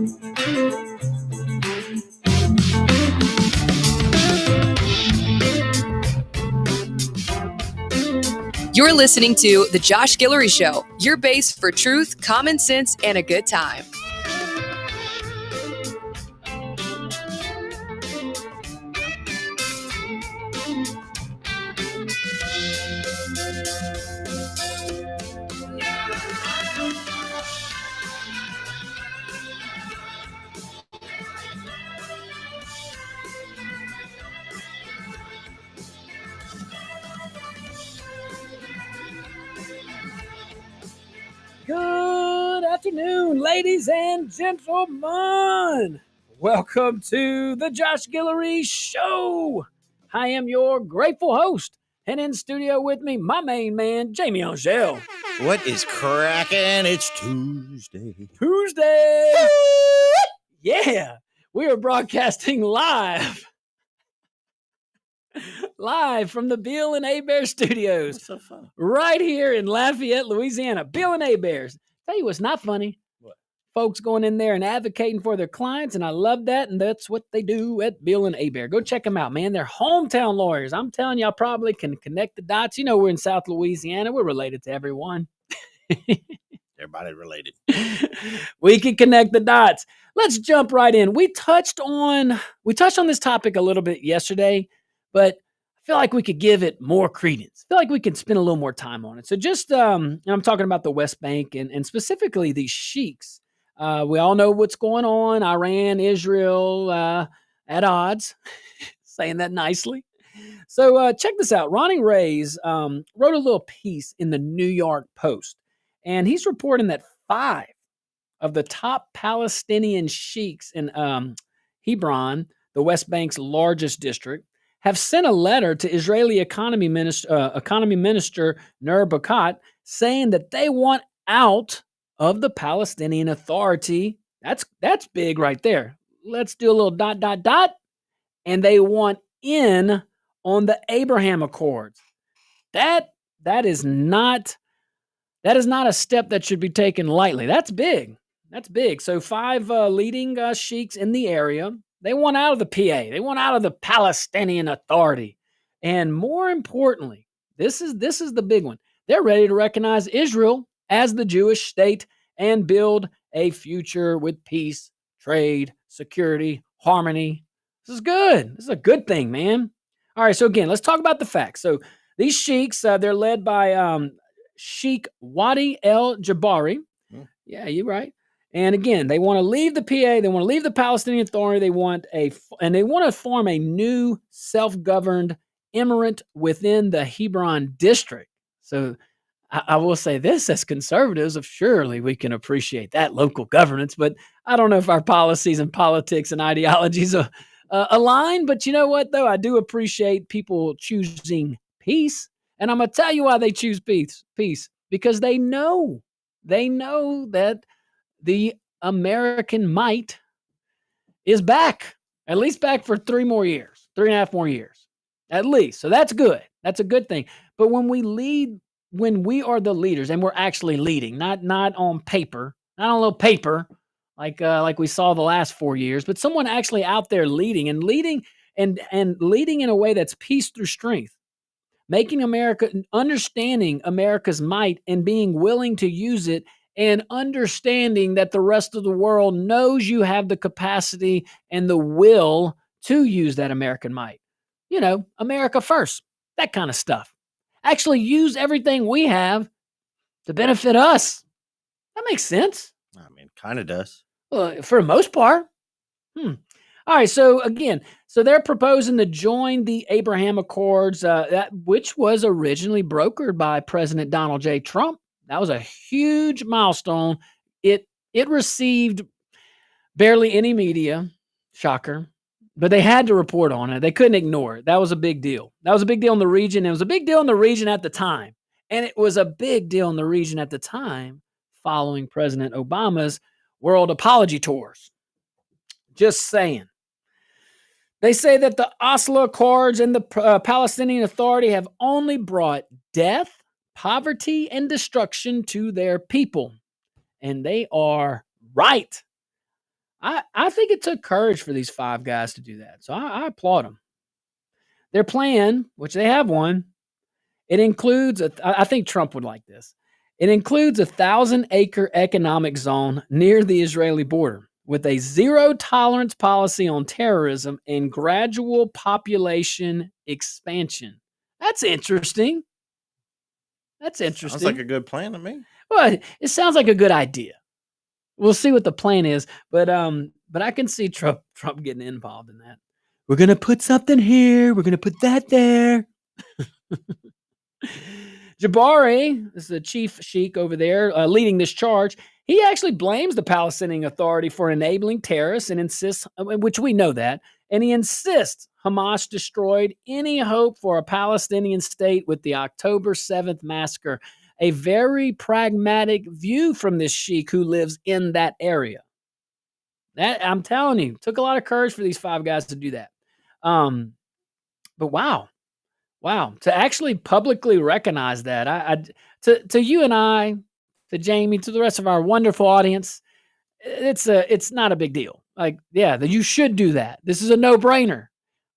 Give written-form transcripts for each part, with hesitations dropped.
You're listening to The Josh Guillory Show, your base for truth, common sense, and a good time. Good afternoon, ladies and gentlemen. Welcome to the Josh Guillory Show. I am your grateful host, and in studio with me, my main man, Jamie Angel. What is cracking? It's Tuesday. Yeah, we are broadcasting live from the Bill and Bear Studios. What's so funny? Right here in Lafayette, Louisiana. Bill and Bears. Tell you what's not funny. What? Folks going in there and advocating for their clients, and I love that, and that's what they do at Bill and Bear. Go check them out, man. They're hometown lawyers. I'm telling you, I probably can connect the dots. You know, we're in South Louisiana. We're related to everyone. Everybody related. We can connect the dots. Let's jump right in. We touched on this topic a little bit yesterday, but I feel like we could give it more credence. I feel like we could spend a little more time on it. So just, I'm talking about the West Bank and specifically these sheiks. We all know what's going on. Iran, Israel, at odds, saying that nicely. So check this out. Ronnie Reyes wrote a little piece in the New York Post, and he's reporting that 5 of the top Palestinian sheiks in Hebron, the West Bank's largest district, have sent a letter to Israeli Economy Minister Nur Bakat saying that they want out of the Palestinian Authority. That's big right there. Let's do a little ... And they want in on the Abraham Accords. That is not a step that should be taken lightly. That's big. That's big. So 5 leading sheiks in the area, they want out of the PA. They want out of the Palestinian Authority. And more importantly, this is the big one. They're ready to recognize Israel as the Jewish state and build a future with peace, trade, security, harmony. This is good. This is a good thing, man. All right, so again, let's talk about the facts. So these sheiks, they're led by Sheikh Wadi El-Jabari. Yeah, you're right. And again, they want to leave the PA. They want to leave the Palestinian Authority. They want to form a new self-governed emirate within the Hebron district. So I will say this, as conservatives, surely we can appreciate that local governance, but I don't know if our policies and politics and ideologies align. But you know what, though? I do appreciate people choosing peace. And I'm going to tell you why they choose peace. Because they know that the American might is back, at least back for 3.5 more years, at least. So that's good. That's a good thing. But when we are the leaders and we're actually leading, not on paper, not on a little paper, like we saw the last 4 years, but someone actually out there leading and leading in a way that's peace through strength, making America, understanding America's might and being willing to use it, and understanding that the rest of the world knows you have the capacity and the will to use that American might. You know, America first, that kind of stuff. Actually use everything we have to benefit us. That makes sense. I mean, kind of does. Well, for the most part. All right, so again, they're proposing to join the Abraham Accords, which was originally brokered by President Donald J. Trump. That was a huge milestone. It received barely any media, shocker, but they had to report on it. They couldn't ignore it. That was a big deal. That was a big deal in the region. It was a big deal in the region at the time. And it was a big deal in the region at the time following President Obama's world apology tours. Just saying. They say that the Oslo Accords and the Palestinian Authority have only brought death, poverty, and destruction to their people. And they are right. I think it took courage for these 5 guys to do that. So I applaud them. Their plan, which they have one, it includes I think Trump would like this. It includes a 1,000-acre economic zone near the Israeli border with a zero tolerance policy on terrorism and gradual population expansion. That's interesting. Sounds like a good plan to me. Well, it sounds like a good idea. We'll see what the plan is, but I can see Trump getting involved in that. We're gonna put something here. We're gonna put that there. Jabari is the chief sheikh over there leading this charge. He actually blames the Palestinian Authority for enabling terrorists and insists, which we know that, and he insists Hamas destroyed any hope for a Palestinian state with the October 7th massacre. A very pragmatic view from this sheikh who lives in that area. That, I'm telling you, took a lot of courage for these 5 guys to do that. But wow, to actually publicly recognize that, to you and I, to Jamie, to the rest of our wonderful audience, it's not a big deal. Like, yeah, you should do that. This is a no-brainer.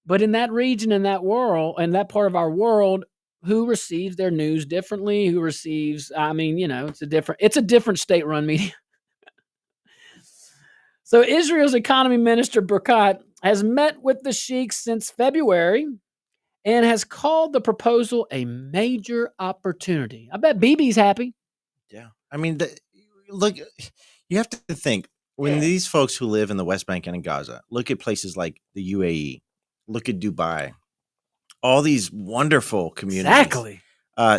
But in that region, in that world, in that part of our world, who receives their news differently? Who receives? I mean, it's a different state-run media. So Israel's economy minister Burkat has met with the sheiks since February and has called the proposal a major opportunity. I bet Bibi's happy. Yeah. I mean, look, you have to think when these folks who live in the West Bank and in Gaza look at places like the UAE, look at Dubai, all these wonderful communities. Exactly.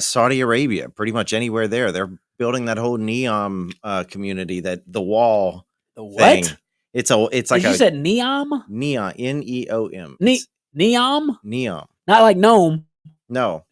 Saudi Arabia, pretty much anywhere there. They're building that whole Neom community, that the wall. The what? Thing. It's like you said Neom? Neon, Neom. Neom? Neom. Not like gnome. No.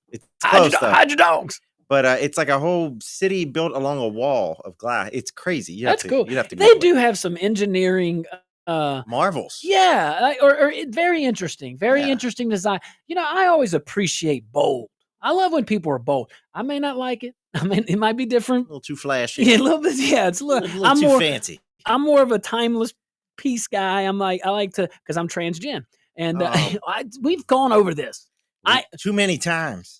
It's close though. Hide your dogs. But it's like a whole city built along a wall of glass. It's crazy. That's cool. You'd have to. They do have some engineering marvels. Yeah, or very interesting. Very interesting design. I always appreciate bold. I love when people are bold. I may not like it. I mean, it might be different. A little too flashy. Yeah, a little bit. Yeah, it's a little too fancy. I'm more of a timeless peace guy. I like to, because I'm transgen, and we've gone over this. Too many times.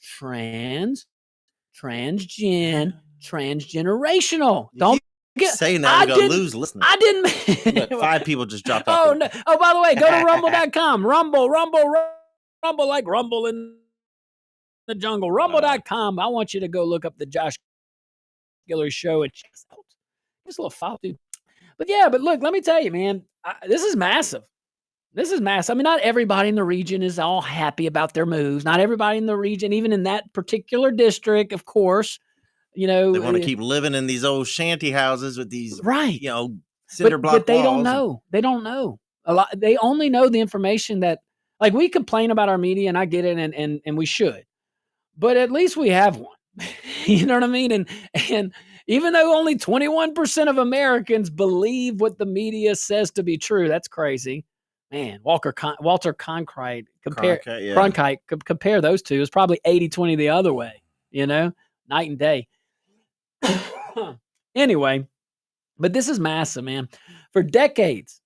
Transgenerational. Don't get saying that. We're gonna lose listeners. I didn't. Look, 5 people just dropped off. Oh no! Oh, by the way, go to rumble.com. Rumble, like rumble in the jungle. Rumble.com. I want you to go look up the Josh Guillory show and check us out. Just a little file, dude. But look, let me tell you, man, this is massive. I mean, not everybody in the region is all happy about their moves. Not everybody in the region, even in that particular district, of course, they want to keep living in these old shanty houses with these, cinder block but they walls. don't know. They don't know a lot. They only know the information that, like, we complain about our media, and I get it, and we should, but at least we have one. You know what I mean? And even though only 21% of Americans believe what the media says to be true, that's crazy. Man, Walter Cronkite, compare those two. It's probably 80-20 the other way, night and day. Anyway, but this is massive, man. For decades,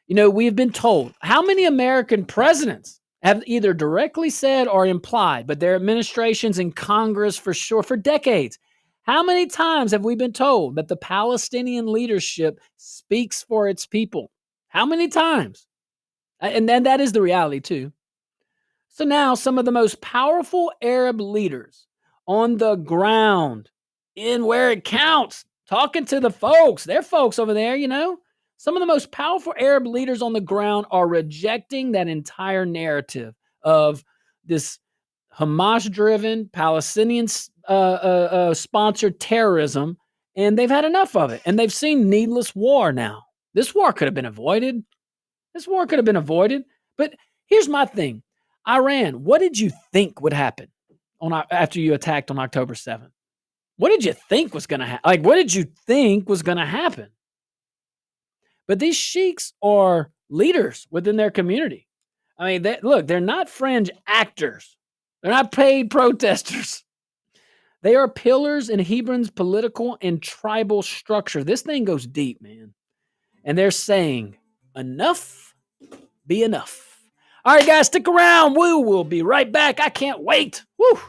we've been told how many American presidents have either directly said or implied, but their administrations in Congress for sure, for decades. How many times have we been told that the Palestinian leadership speaks for its people? How many times? And then that is the reality too. So now some of the most powerful Arab leaders on the ground, in where it counts, talking to the folks, they're folks over there, some of the most powerful Arab leaders on the ground are rejecting that entire narrative of this Hamas-driven, Palestinian-sponsored terrorism, and they've had enough of it. And they've seen needless war now. This war could have been avoided. But here's my thing. Iran, what did you think would happen after you attacked on October 7th? What did you think was going to happen? Like, what did you think was going to happen? But these sheiks are leaders within their community. I mean, they're not fringe actors. They're not paid protesters. They are pillars in Hebron's political and tribal structure. This thing goes deep, man. and they're saying, enough be enough. All right, guys, stick around. We will be right back. I can't wait. Woo!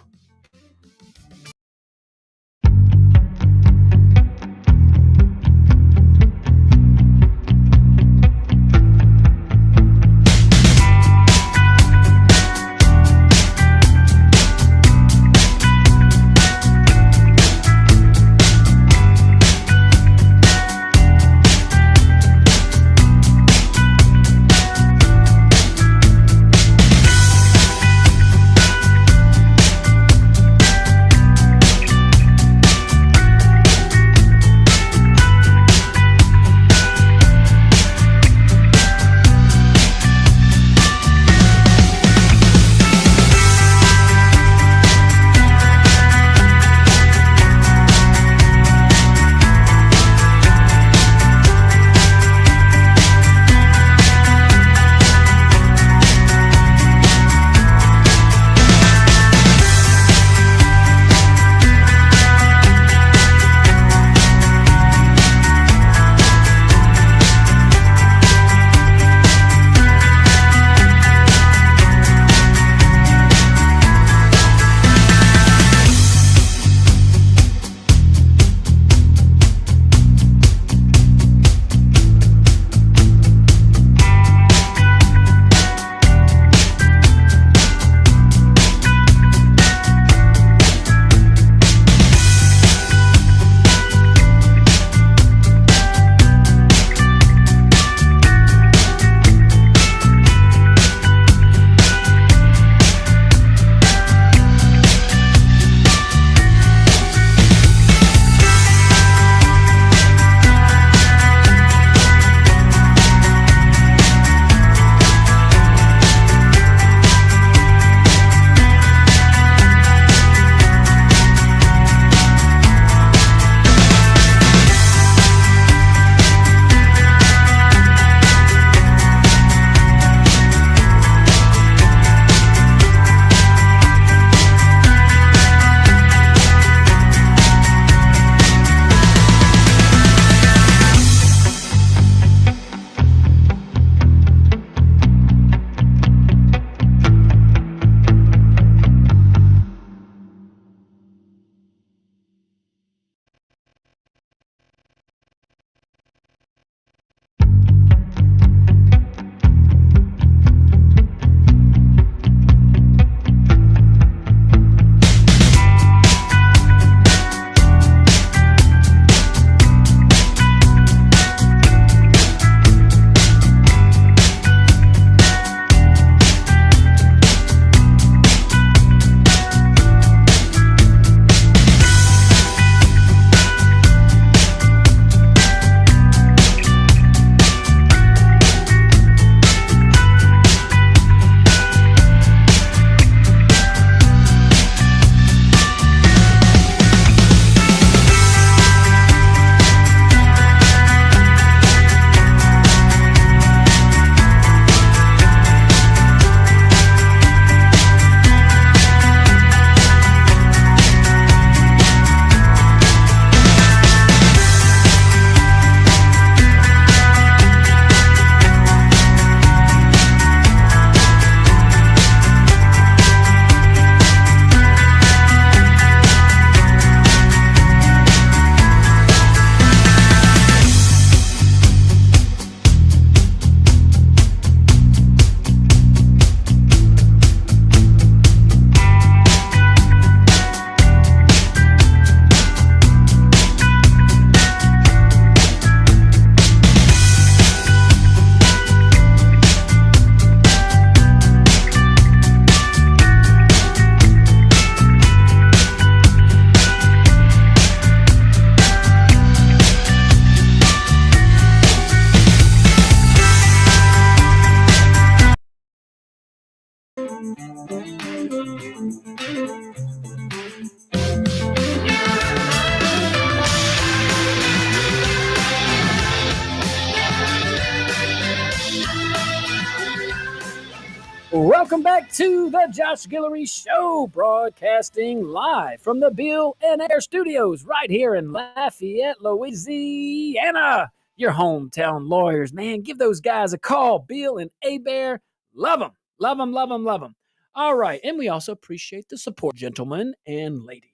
Welcome back to the Josh Guillory Show, broadcasting live from the Bill and Air Studios right here in Lafayette, Louisiana. your hometown lawyers, man. Give those guys a call. Bill and Abear. Love them. Love them, love them, love them. All right. And we also appreciate the support, gentlemen and ladies.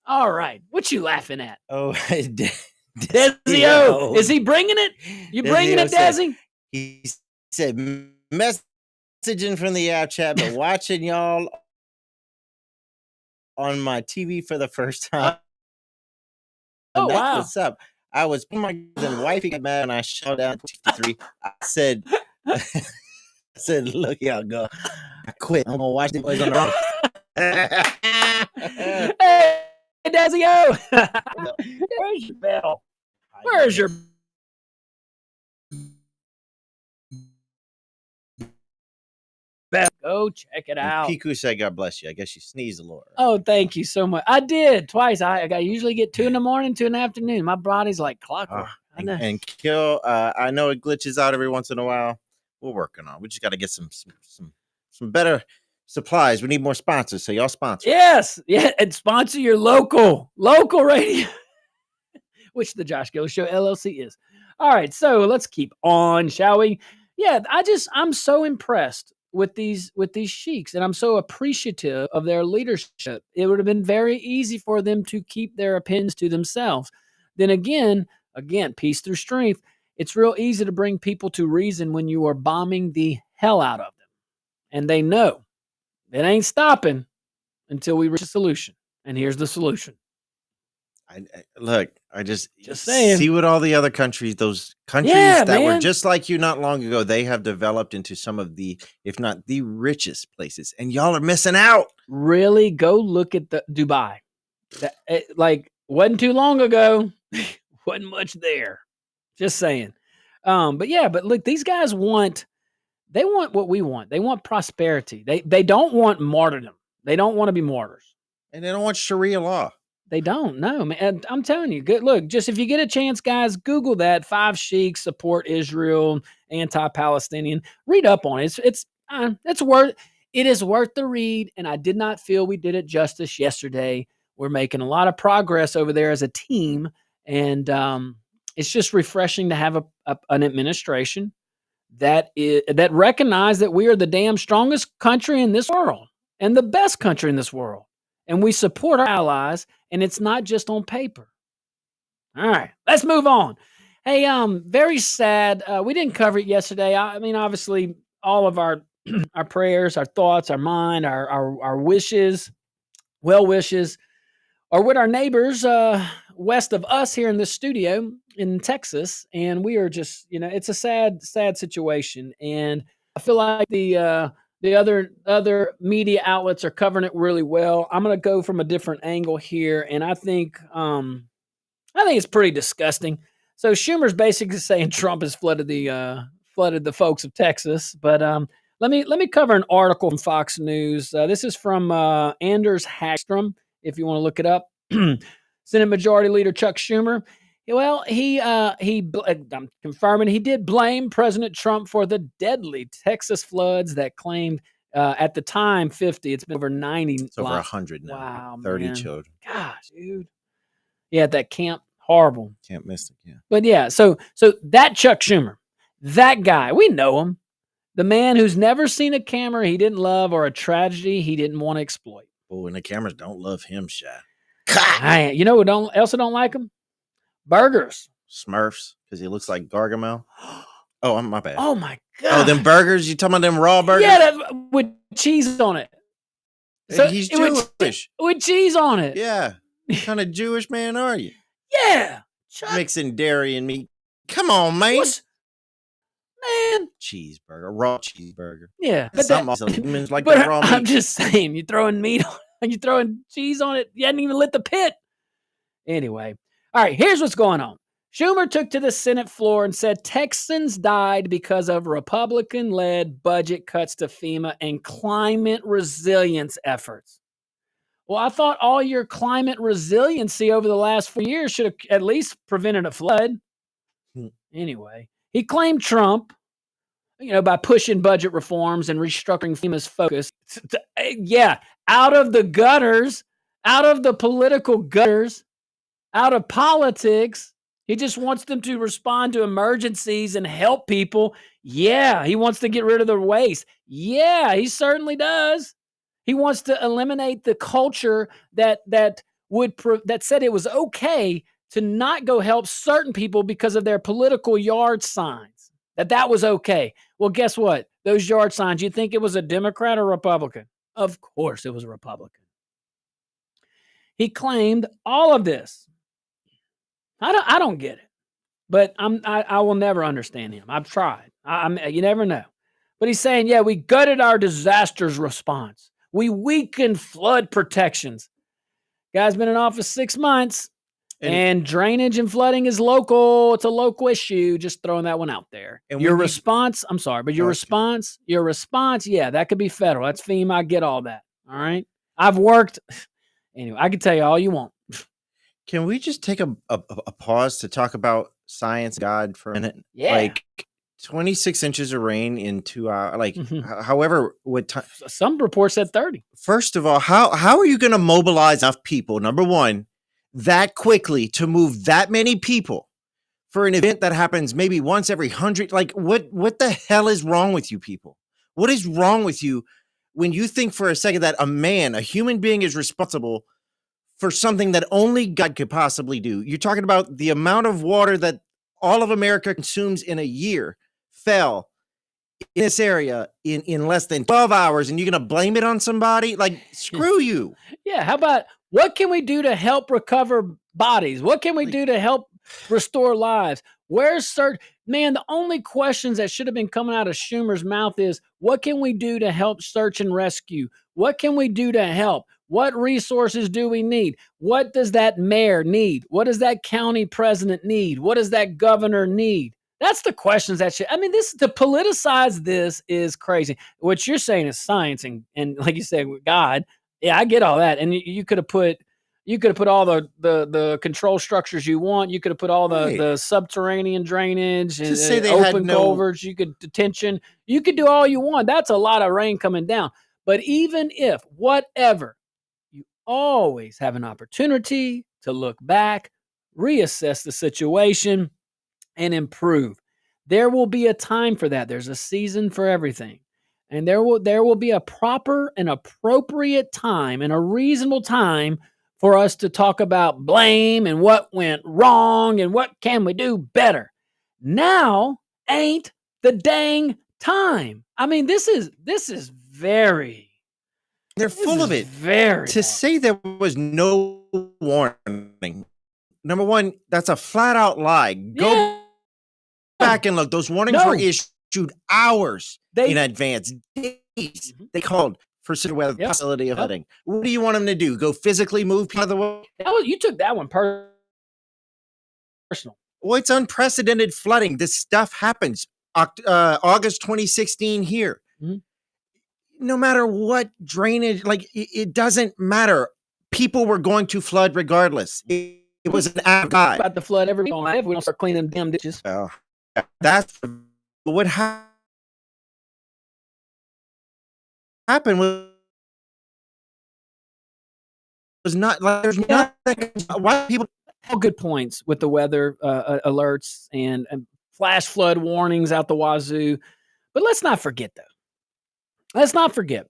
All right. What you laughing at? Oh, Dezio. Is he bringing it? You bringing it, Desi? He said, messaging from the app chat, but watching y'all on my TV for the first time. Oh, That's wow. what's up. I was, my and wifey got mad and I shut down 53. I said, look, y'all go. I quit. I'm going to watch the boys on the road. Hey, Dezio. Where's your bell? Where's your bell? Go check it out. Piku said, God bless you. I guess you sneezed a little. Oh, thank you so much. I did twice. I usually get 2 in the morning, 2 in the afternoon. My body's like clockwork. And Kill, I know it glitches out every once in a while. We're working on it. We just got to get some better supplies. We need more sponsors. So y'all sponsor. Yes. Yeah. And sponsor your local radio, which the Josh Gill Show LLC is. All right. So let's keep on, shall we? Yeah. I'm so impressed with these sheiks, and I'm so appreciative of their leadership. It would have been very easy for them to keep their opinions to themselves. Then again, peace through strength. It's real easy to bring people to reason when you are bombing the hell out of them. And they know it ain't stopping until we reach a solution. And here's the solution. I just saying. See what all the other countries, those countries that were just like you not long ago, they have developed into some of the, if not the richest places. And y'all are missing out. Really? Go look at the Dubai. Wasn't too long ago. Wasn't much there. Just saying. But look, these guys want what we want. They want prosperity. They don't want martyrdom. They don't want to be martyrs. And they don't want Sharia law. They don't. No, man. And I'm telling you, good. Look, just if you get a chance, guys, Google that. 5 sheiks support Israel, anti-Palestinian. Read up on it. It is worth the read. And I did not feel we did it justice yesterday. We're making a lot of progress over there as a team. And, it's just refreshing to have an administration that recognize that we are the damn strongest country in this world and the best country in this world. And we support our allies, and it's not just on paper. All right, let's move on. Hey, very sad. We didn't cover it yesterday. I mean, obviously, all of our our prayers, our thoughts, our mind, our wishes, well wishes, are with our neighbors west of us here in this studio in Texas. And we are just, it's a sad situation. And I feel like the other media outlets are covering it really well. I'm going to go from a different angle here. And I think it's pretty disgusting. So Schumer's basically saying Trump has flooded the folks of Texas. But let me cover an article from Fox News. This is from Anders Hagstrom, if you want to look it up. Senate Majority Leader Chuck Schumer. Well, I'm confirming he did blame President Trump for the deadly Texas floods that claimed at the time 50. It's been over 90. It's over 100 now. Wow, 30 man. children. Gosh, dude. Yeah, at that camp. Horrible. Camp Mystic, yeah. But yeah, so that Chuck Schumer, that guy, we know him. The man who's never seen a camera he didn't love or a tragedy he didn't want to exploit. Oh, and the cameras don't love him, Shy. You know who also don't like him? Burgers. Smurfs, because he looks like Gargamel. Oh, my bad. Oh, my God. Oh, them burgers? You talking about them raw burgers? Yeah, with cheese on it. So he's Jewish. With cheese on it. Yeah. What kind of Jewish man are you? Yeah. Mixing dairy and meat. Come on, man. Man. Cheeseburger. Raw cheeseburger. Yeah. But like that raw meat. I'm just saying, you're throwing meat on it. You're throwing cheese on it. You hadn't even lit the pit. Anyway. All right, here's what's going on. Schumer took to the Senate floor and said Texans died because of Republican-led budget cuts to FEMA and climate resilience efforts. Well, I thought all your climate resiliency over the last 4 years should have at least prevented a flood. Anyway, he claimed Trump, by pushing budget reforms and restructuring FEMA's focus, out of the gutters, out of the political gutters, out of politics, He just wants them to respond to emergencies and help people. Yeah, he wants to get rid of the waste. Yeah, he certainly does. He wants to eliminate the culture that said it was okay to not go help certain people because of their political yard signs. That was okay. Well, guess what? Those yard signs, you think it was a Democrat or Republican? Of course it was a Republican. He claimed all of this. I don't get it, but I will never understand him. I've tried. You never know. But he's saying, yeah, we gutted our disasters response. We weakened flood protections. Guy's been in office 6 months, and drainage and flooding is local. It's a local issue. Just throwing that one out there. And your response, I'm sorry, but your response, yeah, that could be federal. That's FEMA. I get all that. All right. I've worked. Anyway, I can tell you all you want. Can we just take a pause to talk about science, God, for a minute? Yeah. Like 26 inches of rain in 2 hours. Like, however, what time? Some reports said 30. First of all, how are you going to mobilize enough people? Number one, that quickly to move that many people for an event that happens maybe once every 100. Like, what the hell is wrong with you people? What is wrong with you when you think for a second that a human being, is responsible for something that only God could possibly do? You're talking about the amount of water that all of America consumes in a year fell in this area in less than 12 hours, and you're going to blame it on somebody? Like, screw you. Yeah, how about what can we do to help recover bodies? What can we do to help restore lives? Man, the only questions that should have been coming out of Schumer's mouth is, what can we do to help search and rescue? What can we do to help? What resources do we need? What does that mayor need? What does that county president need? What does that governor need? That's the questions that to politicize this is crazy. What you're saying is science and like you said, God. Yeah, I get all that. And you could have put all the control structures you want. You could have put all the subterranean drainage and open culverts. You could detention. You could do all you want. That's a lot of rain coming down. But even if whatever, you always have an opportunity to look back, reassess the situation, and improve. There will be a time for that. There's a season for everything. And there will be a proper and appropriate time and a reasonable time for us to talk about blame and what went wrong and what can we do better. Now ain't the dang time. I mean, this is very. They're full of it. Very. To say there was no warning. Number one, that's a flat out lie. Go back and look. Those warnings were issued hours in advance, days. They called for severe weather possibility of flooding. What do you want them to do? Go physically move people out of the way? You took that one personal. Well, it's unprecedented flooding. This stuff happens. August 2016 here. Mm-hmm. No matter what drainage, like it doesn't matter. People were going to flood regardless. It was an act of God. About to flood every day. We don't start cleaning them damn ditches. That's what happened. Was not like there's nothing. Why people? All good points with the weather alerts and flash flood warnings out the wazoo. But let's not forget, though. Let's not forget.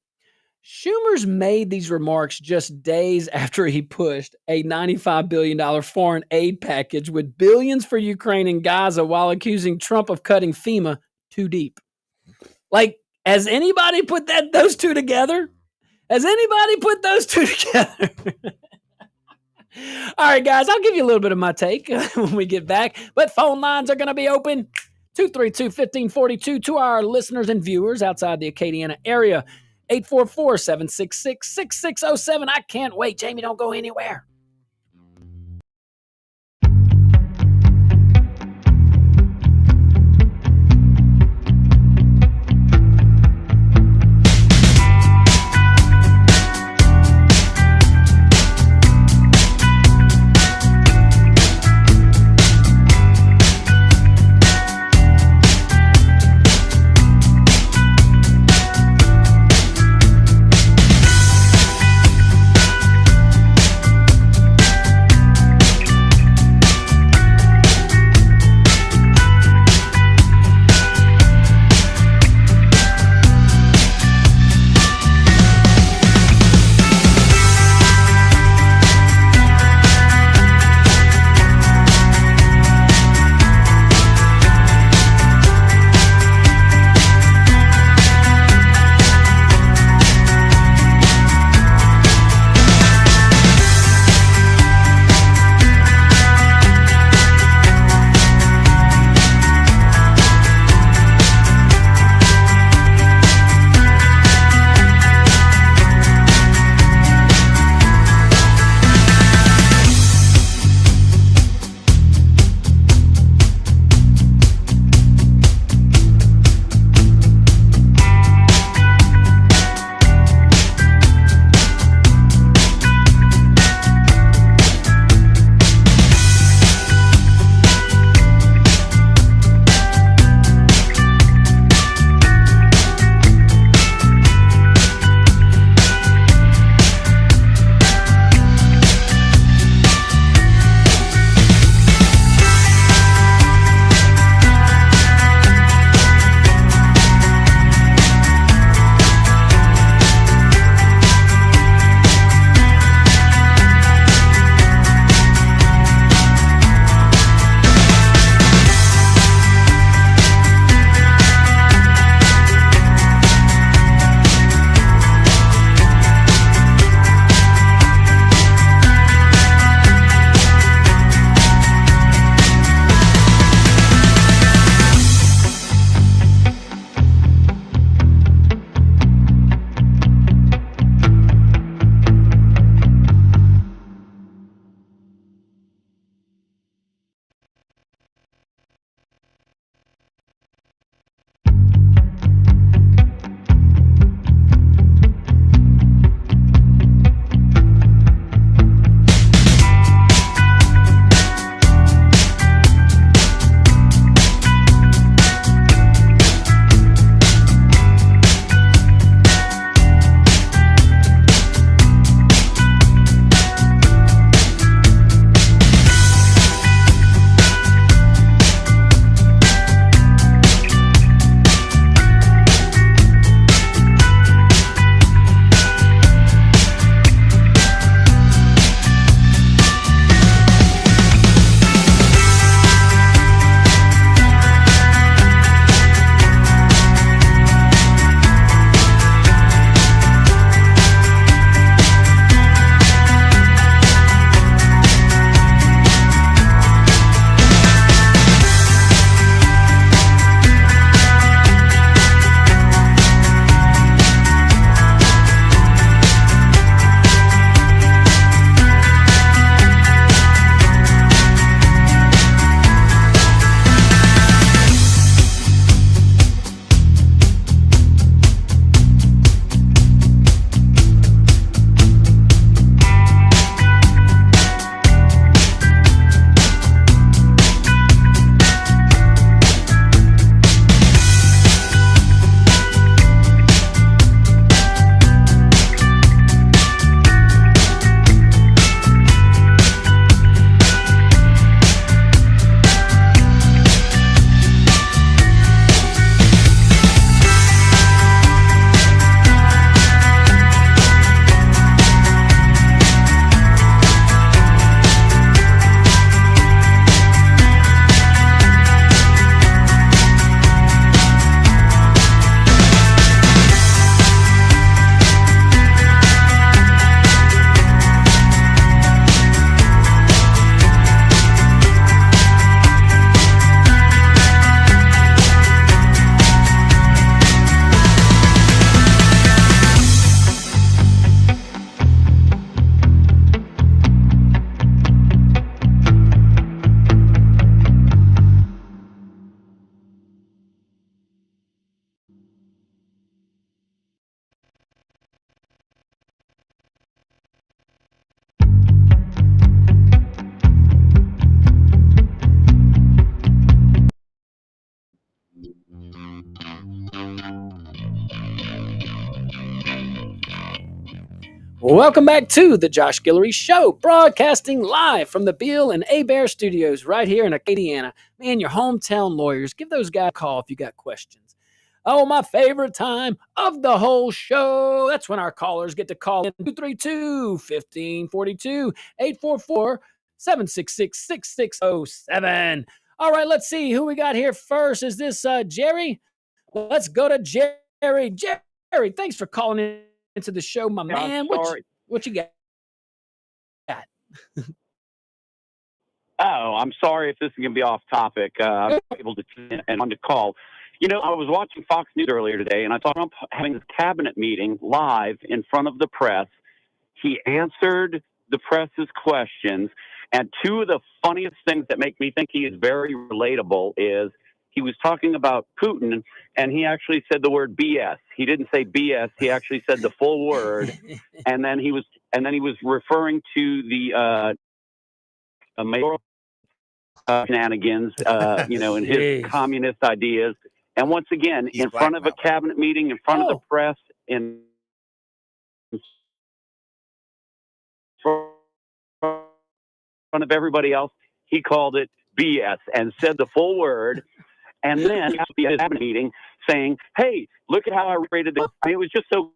Schumer's made these remarks just days after he pushed a $95 billion foreign aid package with billions for Ukraine and Gaza while accusing Trump of cutting FEMA too deep. Like, has anybody put those two together? Has anybody put those two together? All right, guys, I'll give you a little bit of my take when we get back. But phone lines are going to be open 232-1542 to our listeners and viewers outside the Acadiana area. 844-766-6607. I can't wait. Jamie, don't go anywhere. Welcome back to the Josh Guillory Show, broadcasting live from the Beal and Bear Studios right here in Acadiana. Man, your hometown lawyers, give those guys a call if you got questions. Oh, my favorite time of the whole show. That's when our callers get to call in 232-1542, 844-766-6607. All right, let's see who we got here first. Is this Jerry? Let's go to Jerry. Jerry, thanks for calling in into the show, my man. What you got? Oh, I'm sorry if this is going to be off topic. I'm able to and on the call. You know, I was watching Fox News earlier today, and I saw Trump having this cabinet meeting live in front of the press. He answered the press's questions, and two of the funniest things that make me think he is very relatable is he was talking about Putin, and he actually said the word BS. He didn't say BS. He actually said the full word, and then he was referring to the mayoral shenanigans, and his communist ideas. And once again, in front of a cabinet meeting, in front of the press, in front of everybody else, he called it BS and said the full word. And then he had a cabinet meeting saying, "Hey, look at how I rated this." I mean, it was just so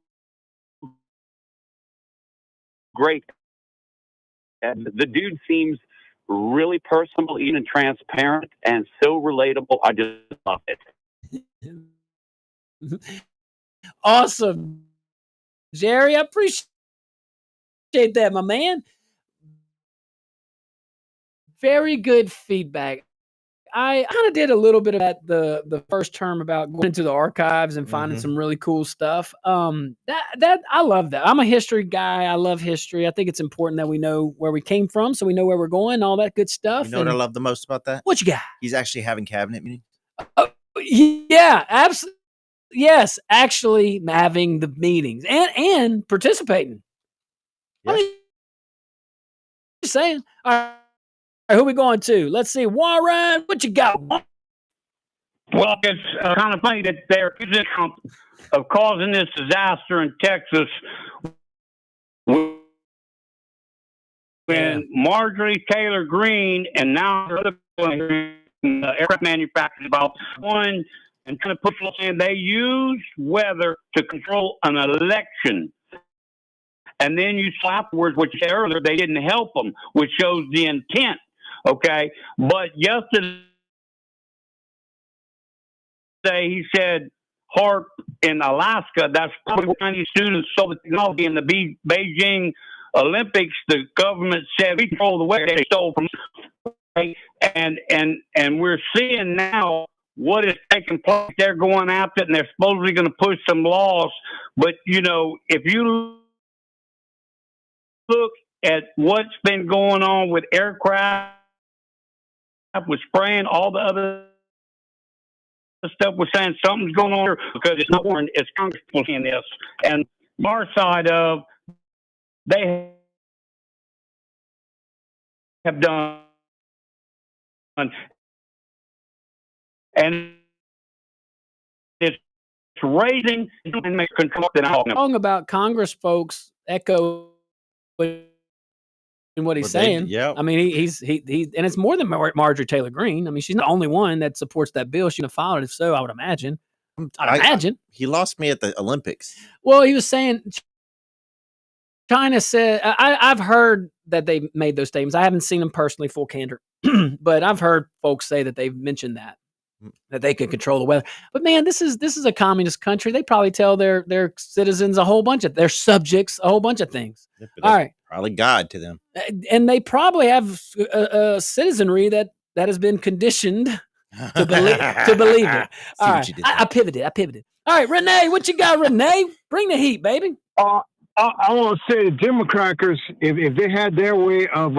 great. And the dude seems really personal, even transparent, and so relatable. I just love it. Awesome, Jerry. I appreciate that, my man. Very good feedback. I kind of did a little bit of that the first term about going into the archives and finding some really cool stuff. That I love that. I'm a history guy. I love history. I think it's important that we know where we came from, so we know where we're going, all that good stuff. You know what I love the most about that? What you got? He's actually having cabinet meetings. Yeah, absolutely. Yes, actually having the meetings and participating. Yes. I mean, just saying. All right, who we going to? Let's see. Warren, what you got? Well, it's kind of funny that they're accusing Trump of causing this disaster in Texas when Marjorie Taylor Greene and now other aircraft manufacturers about one and trying to put in they use weather to control an election. And then you saw afterwards, which you said earlier, they didn't help them, which shows the intent. Okay. But yesterday he said HARP in Alaska, that's probably where Chinese students saw the technology in the Beijing Olympics. The government said we control the weather they stole from us. And we're seeing now what is taking place. They're going after it, and they're supposedly going to push some laws. But, you know, if you look at what's been going on with aircraft, with spraying, all the other stuff, was saying something's going on here because it's not warned. It's Congress pushing this. And our side of, they have done, and it's raising and make control. Talking about Congress folks echo in what he's saying. Yeah, I mean, he's and it's more than Marjorie Taylor Greene. I mean, she's not the only one that supports that bill. She'd have filed it if so, I would imagine. He lost me at the Olympics. Well, he was saying China said, I've heard that they made those statements. I haven't seen them personally, full candor, but I've heard folks say that they've mentioned that they could control the weather. But man, this is a communist country. They probably tell their citizens their subjects a whole bunch of things. Yeah, all right, probably God to them, and they probably have a citizenry that has been conditioned to believe it. All right, I pivoted. All right, Renee, what you got, Renee? Bring the heat, baby. I want to say the Democrats, if they had their way of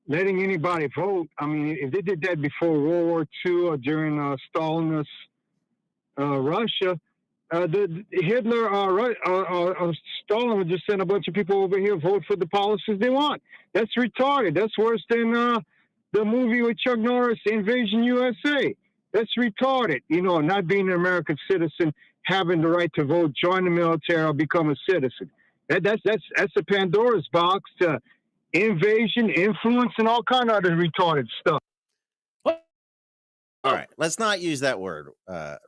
letting anybody vote, I mean, if they did that before World War II or during Stalinist Russia, Hitler or Stalin would just send a bunch of people over here vote for the policies they want. That's retarded. That's worse than the movie with Chuck Norris, Invasion USA. That's retarded. You know, not being an American citizen, having the right to vote, join the military, or become a citizen. That's a Pandora's box to invasion, influence, and all kind of other retarded stuff. All right, let's not use that word,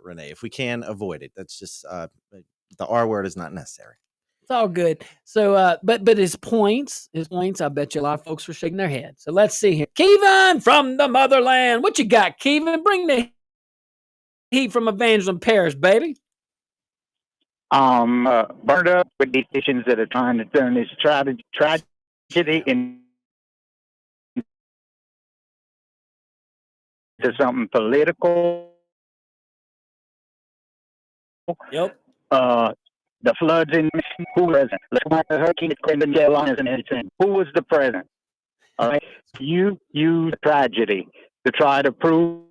Renee. If we can avoid it, that's just the R word is not necessary. It's all good. So, but his points, I bet you a lot of folks were shaking their heads. So let's see here. Kevin from the motherland. What you got, Kevin? Bring the heat from Evangeline Parish, baby. Burned up with these politicians that are trying to turn this tragedy into something political. Yep. The floods in who was it? Let's go back to Hurricane in the Carolinas and everything. Who was the president? All right. You use tragedy to try to prove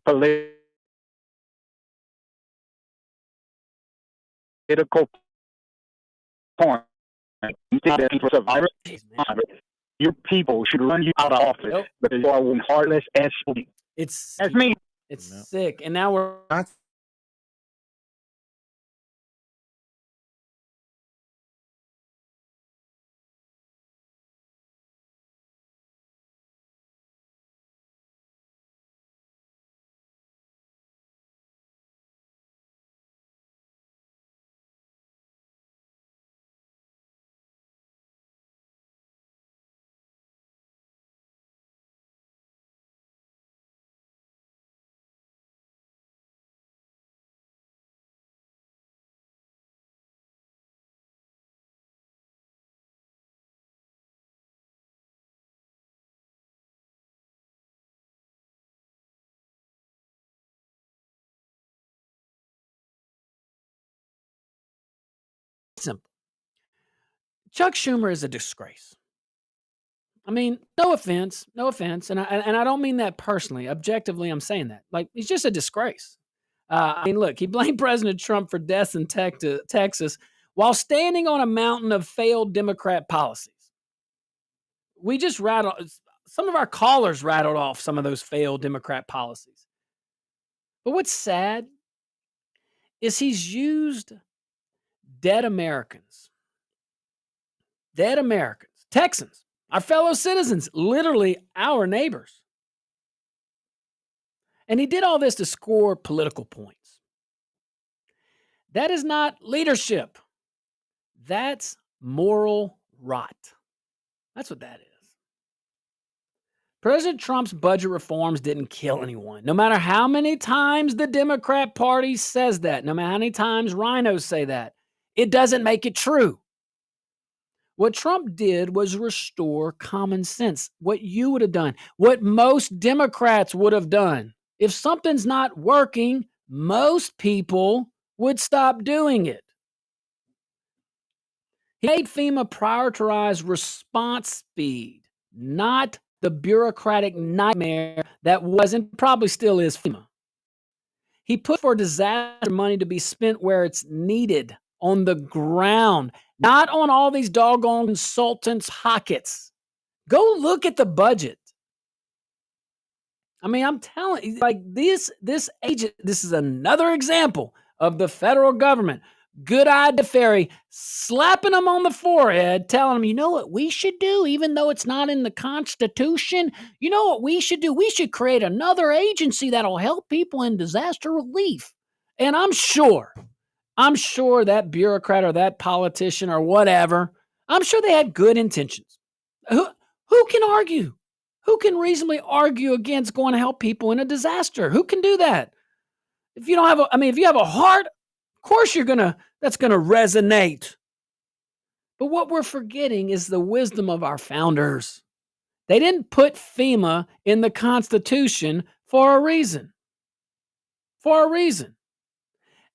political point. You think that people survive? Your people should run you out of office because you are one heartless SOB. That's me. It's sick. And now we're simple. Chuck Schumer is a disgrace. I mean, no offense, and I don't mean that personally. Objectively, I'm saying that. Like, he's just a disgrace. I mean, look, he blamed President Trump for deaths in Texas while standing on a mountain of failed Democrat policies. We just some of our callers rattled off some of those failed Democrat policies. But what's sad is he's used dead Americans, Texans, our fellow citizens, literally our neighbors. And he did all this to score political points. That is not leadership. That's moral rot. That's what that is. President Trump's budget reforms didn't kill anyone. No matter how many times the Democrat Party says that, no matter how many times rhinos say that, it doesn't make it true. What Trump did was restore common sense. What you would have done, what most Democrats would have done. If something's not working, most people would stop doing it. He made FEMA prioritize response speed, not the bureaucratic nightmare that was and probably still is FEMA. He put for disaster money to be spent where it's needed, on the ground, not on all these doggone consultants' pockets. Go look at the budget. I mean, I'm telling you, like this agent, this is another example of the federal government, good-eyed to fairy, slapping them on the forehead, telling them, you know what we should do, even though it's not in the Constitution? You know what we should do? We should create another agency that'll help people in disaster relief. And I'm sure that bureaucrat or that politician or whatever, I'm sure they had good intentions. Who can argue? Who can reasonably argue against going to help people in a disaster? Who can do that? If you have a heart, of course that's gonna resonate. But what we're forgetting is the wisdom of our founders. They didn't put FEMA in the Constitution for a reason.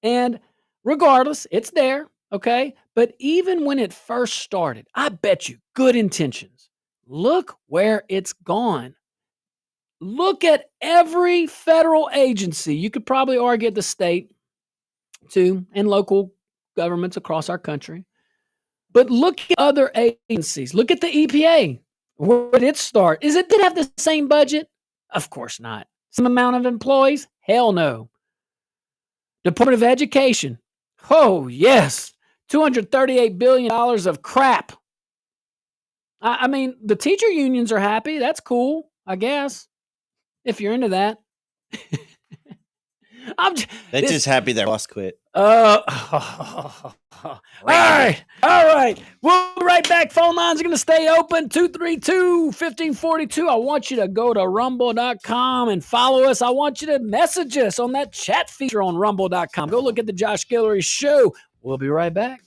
And regardless, it's there, okay? But even when it first started, I bet you, good intentions. Look where it's gone. Look at every federal agency. You could probably argue at the state, too, and local governments across our country. But look at other agencies. Look at the EPA. Where did it start? Did it have the same budget? Of course not. Some amount of employees? Hell no. Department of Education. Oh, yes. $238 billion of crap. I mean, the teacher unions are happy. That's cool, I guess, if you're into that. They're just happy their boss quit. All right. We'll be right back. Phone lines are going to stay open. 232-1542. I want you to go to rumble.com and follow us. I want you to message us on that chat feature on rumble.com. Go look at the Josh Guillory Show. We'll be right back.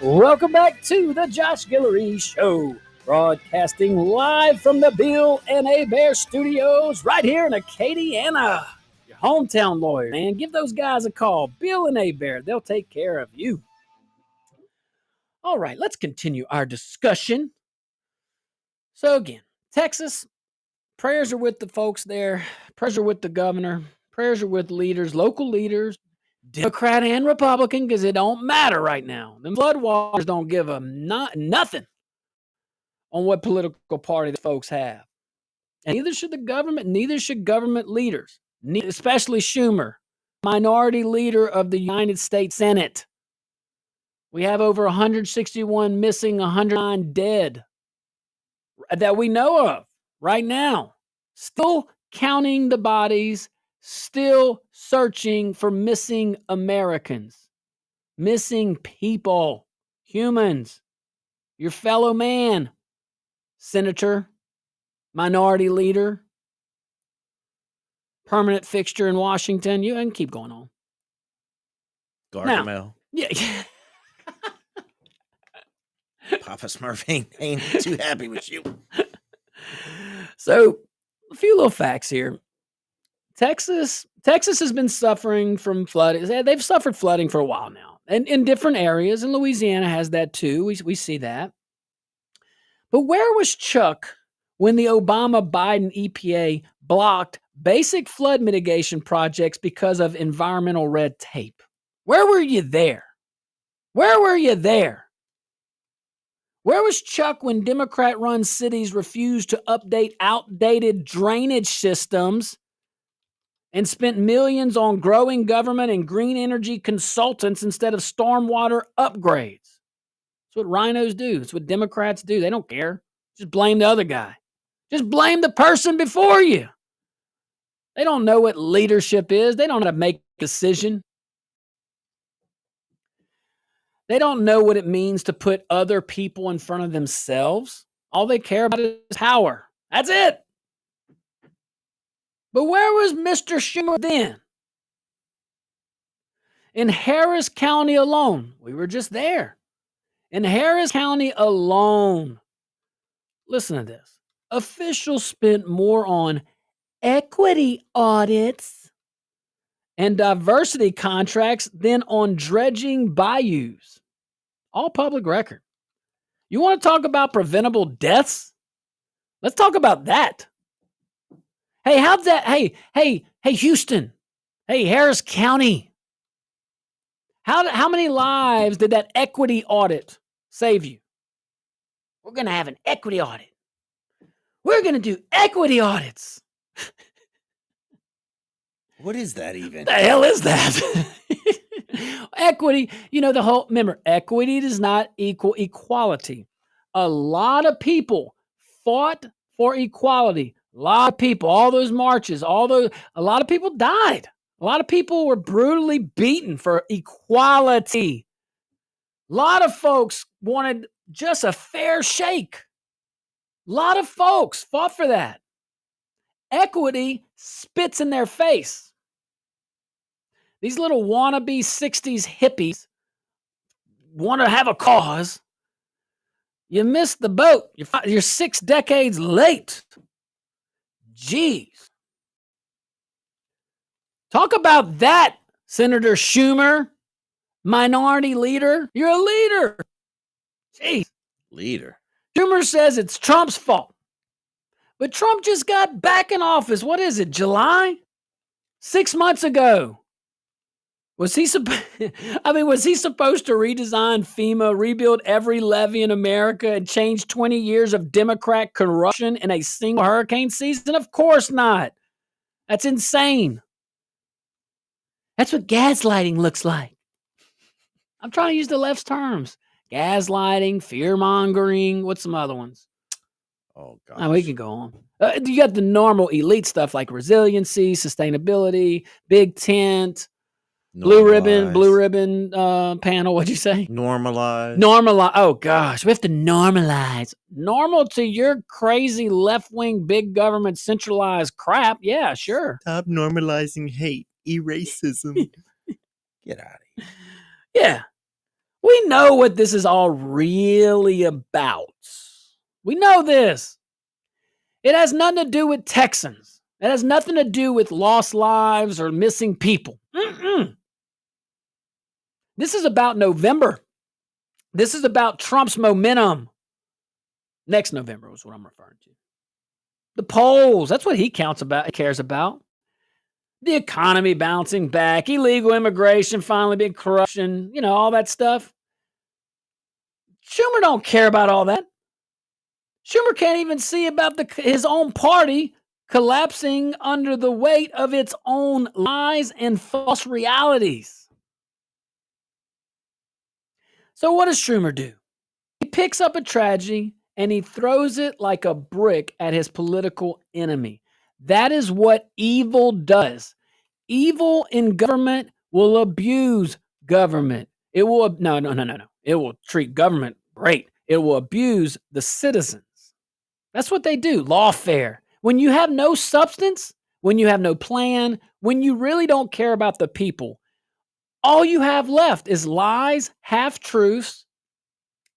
Welcome back to the Josh Guillory Show. Broadcasting live from the Bill and A Bear Studios right here in Acadiana. Your hometown lawyer, man. Give those guys a call. Bill and A Bear. They'll take care of you. All right, let's continue our discussion. So again, Texas, prayers are with the folks there. Prayers are with the governor. Prayers are with leaders, local leaders, Democrat and Republican, because it don't matter right now. The floodwaters don't give a nothing on what political party the folks have. And neither should the government, neither should government leaders, especially Schumer, minority leader of the United States Senate. We have over 161 missing, 109 dead that we know of right now. Still counting the bodies, still searching for missing Americans, missing people, humans, your fellow man, senator, minority leader, permanent fixture in Washington. You can keep going on. Gargamel. Yeah. Papa Smurf ain't too happy with you. So, a few little facts here. Texas has been suffering from flooding. They've suffered flooding for a while now, and in different areas. And Louisiana has that too. We see that. But where was Chuck when the Obama-Biden EPA blocked basic flood mitigation projects because of environmental red tape? Where were you there? Where were you there? Where was Chuck when Democrat-run cities refused to update outdated drainage systems and spent millions on growing government and green energy consultants instead of stormwater upgrades? That's what rhinos do. That's what Democrats do. They don't care. Just blame the other guy. Just blame the person before you. They don't know what leadership is. They don't know how to make a decision. They don't know what it means to put other people in front of themselves. All they care about is power. That's it. But where was Mr. Schumer then? In Harris County alone, we were just there. In Harris County alone, listen to this. Officials spent more on equity audits and diversity contracts than on dredging bayous. All public record. You want to talk about preventable deaths? Let's talk about that. Hey, how's that? Hey, Houston. Hey, Harris County. How many lives did that equity audit save you? We're going to have an equity audit. We're going to do equity audits. What is that even? The hell is that? Equity, remember, equity does not equal equality. A lot of people fought for equality. A lot of people, all those marches, a lot of people died. A lot of people were brutally beaten for equality. A lot of folks wanted just a fair shake. A lot of folks fought for that. Equity spits in their face. These little wannabe 60s hippies want to have a cause. You missed the boat. You're 6 decades late. Jeez. Talk about that, Senator Schumer, minority leader. You're a leader. Jeez. Leader. Schumer says it's Trump's fault. But Trump just got back in office. What is it, July? 6 months ago. Was he supposed to redesign FEMA, rebuild every levee in America, and change 20 years of Democrat corruption in a single hurricane season? Of course not. That's insane. That's what gaslighting looks like. I'm trying to use the left's terms. Gaslighting, fear-mongering. What's some other ones? Oh, gosh. Oh, we can go on. You got the normal elite stuff like resiliency, sustainability, big tent, blue ribbon panel. What'd you say? Normalize. Oh, gosh. We have to normalize. Normal to your crazy left-wing, big government, centralized crap. Yeah, sure. Stop normalizing hate. Eracism. Get out of here. Yeah. We know what this is all really about. We know this. It has nothing to do with Texans. It has nothing to do with lost lives or missing people. This is about November. This is about Trump's momentum. Next November was what I'm referring to. The polls, that's what he cares about. The economy bouncing back, illegal immigration finally being corruption, all that stuff. Schumer don't care about all that. Schumer can't even see about his own party collapsing under the weight of its own lies and false realities. So what does Schumer do? He picks up a tragedy and he throws it like a brick at his political enemy. That is what evil does. Evil in government will abuse government. It will no. It will treat government great. It will abuse the citizens. That's what they do. Lawfare. When you have no substance, when you have no plan, when you really don't care about the people, all you have left is lies, half-truths,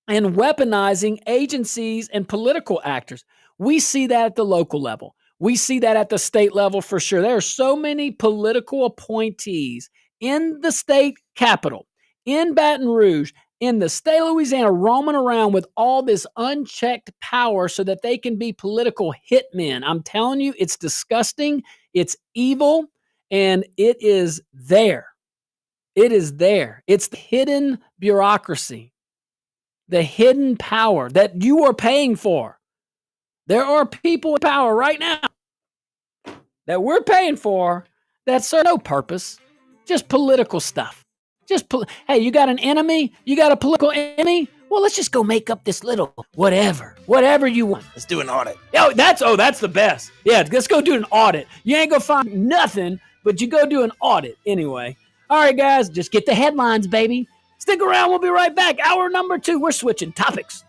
and weaponizing agencies and political actors. We see that at the local level. We see that at the state level for sure. There are so many political appointees in the state capitol, in Baton Rouge, in the state of Louisiana, roaming around with all this unchecked power so that they can be political hitmen. I'm telling you, it's disgusting, it's evil, and it is there. It is there. It's the hidden bureaucracy, the hidden power that you are paying for. There are people in power right now that we're paying for that serve no purpose, just political stuff. Hey, you got an enemy? You got a political enemy? Well, let's just go make up this little whatever you want. Let's do an audit. That's the best. Yeah, let's go do an audit. You ain't gonna find nothing, but you go do an audit anyway. All right, guys, just get the headlines, baby. Stick around. We'll be right back. Hour number 2. We're switching topics.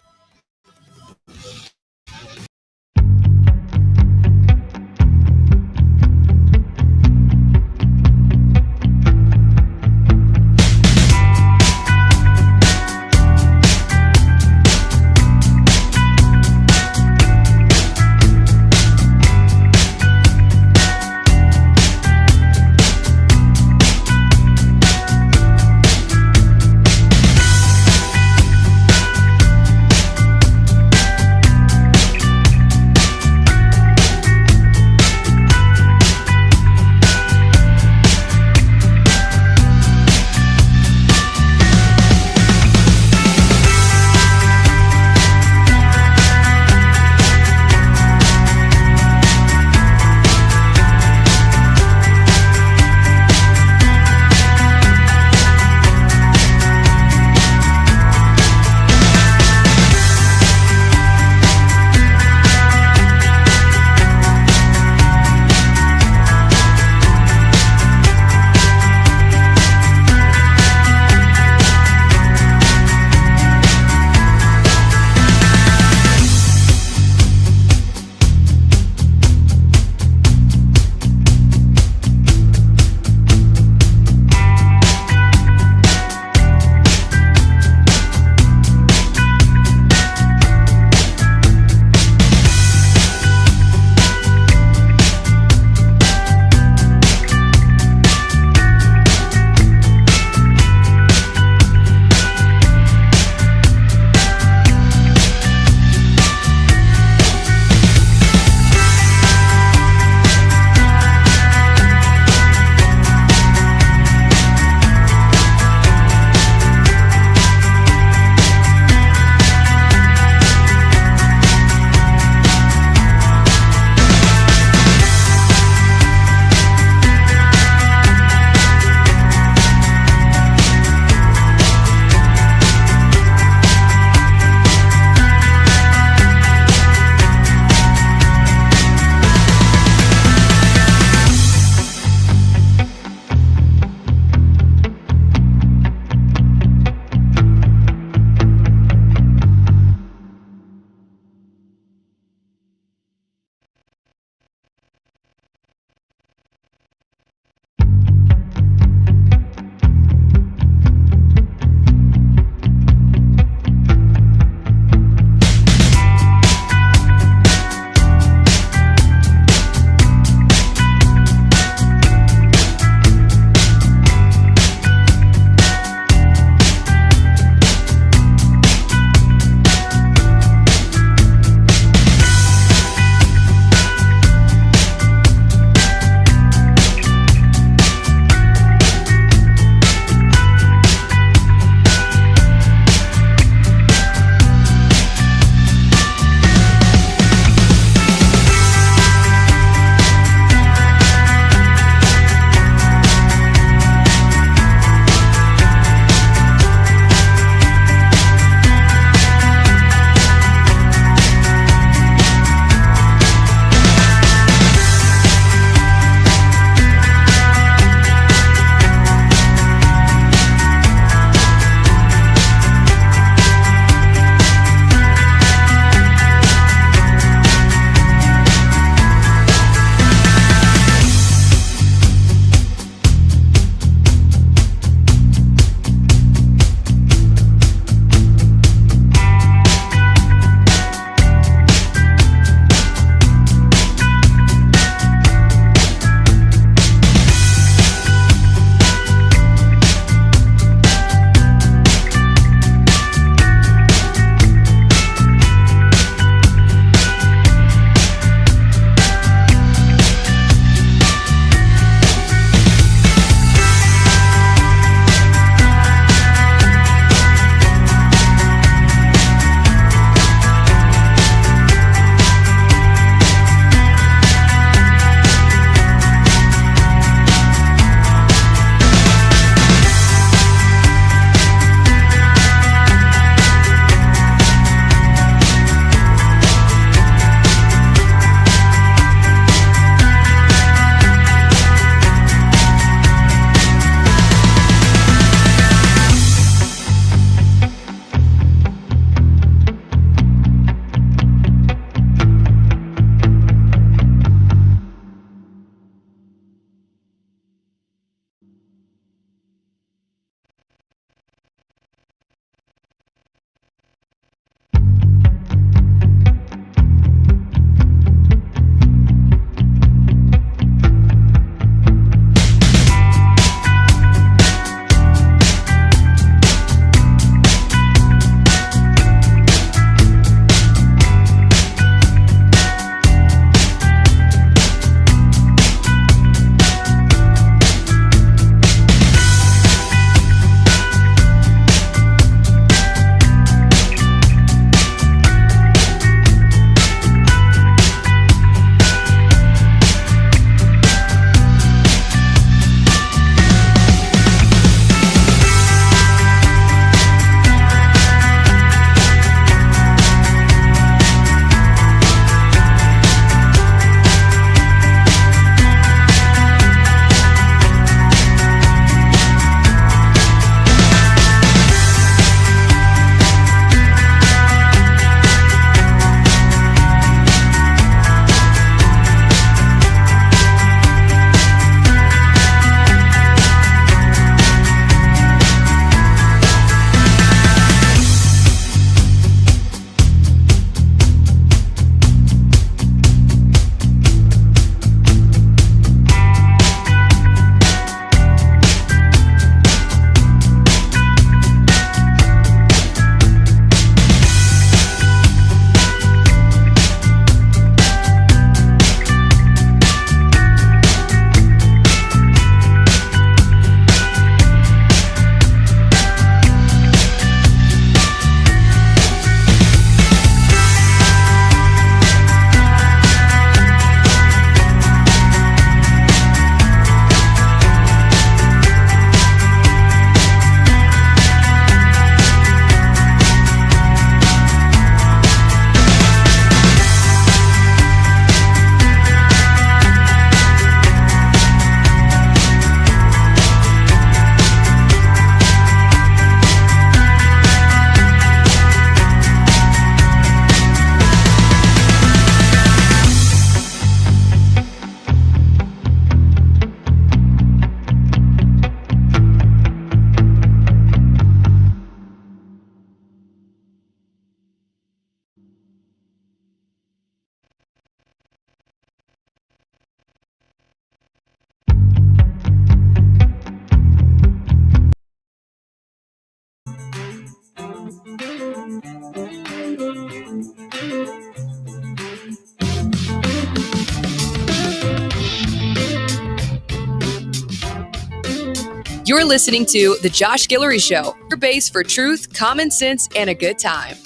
You're listening to The Josh Guillory Show, your base for truth, common sense, and a good time.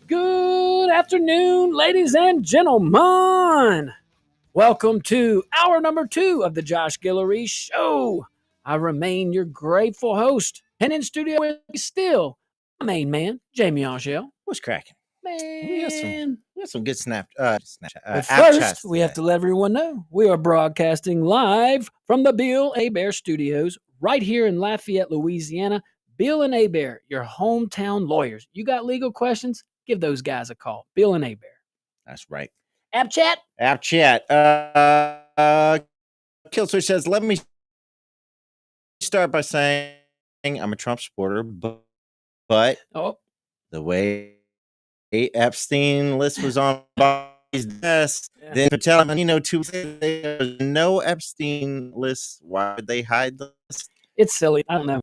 Good afternoon, ladies and gentlemen. Welcome to hour number 2 of the Josh Guillory Show. I remain your grateful host, and in studio with me still, my main man, Jamie Angel. What's cracking? We got some good But app first, chats we have today. to let everyone know we are broadcasting live from the Bill Hebert Studios right here in Lafayette, Louisiana. Bill and Hebert, your hometown lawyers. You got legal questions? Give those guys a call. Bill and Hebert. That's right. App chat. App chat. Killswitch says, let me start by saying I'm a Trump supporter, but the way Epstein list was on Bobby's desk, then tell him, 2 weeks later, there's no Epstein list. Why would they hide the list? It's silly. I don't know.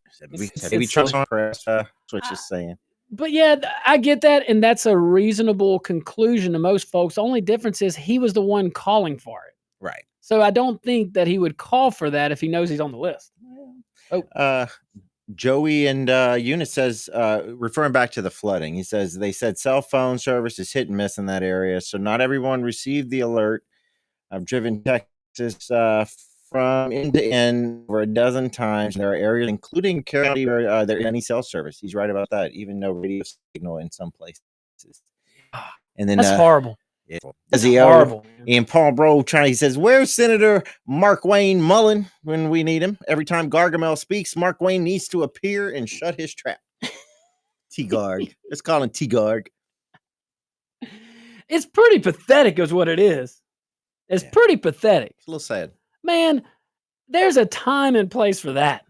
Maybe Trump's on press. That's what you're saying. But yeah, I get that, and that's a reasonable conclusion to most folks. The only difference is he was the one calling for it. Right. So I don't think that he would call for that if he knows he's on the list. Joey and Eunice says, referring back to the flooding, he says they said cell phone service is hit and miss in that area, so not everyone received the alert. I've driven Texas from end to end over a dozen times. There are areas, including County, where there isn't any cell service. He's right about that. Even no radio signal in some places. And then that's horrible. Yeah, that's horrible. And Paul Bro he says, "Where's Senator Mark Wayne Mullen when we need him? Every time Gargamel speaks, Mark Wayne needs to appear and shut his trap." T-Garg. Let's call him T-Garg. It's pretty pathetic, is what it is. It's pretty pathetic. It's a little sad. Man, there's a time and place for that,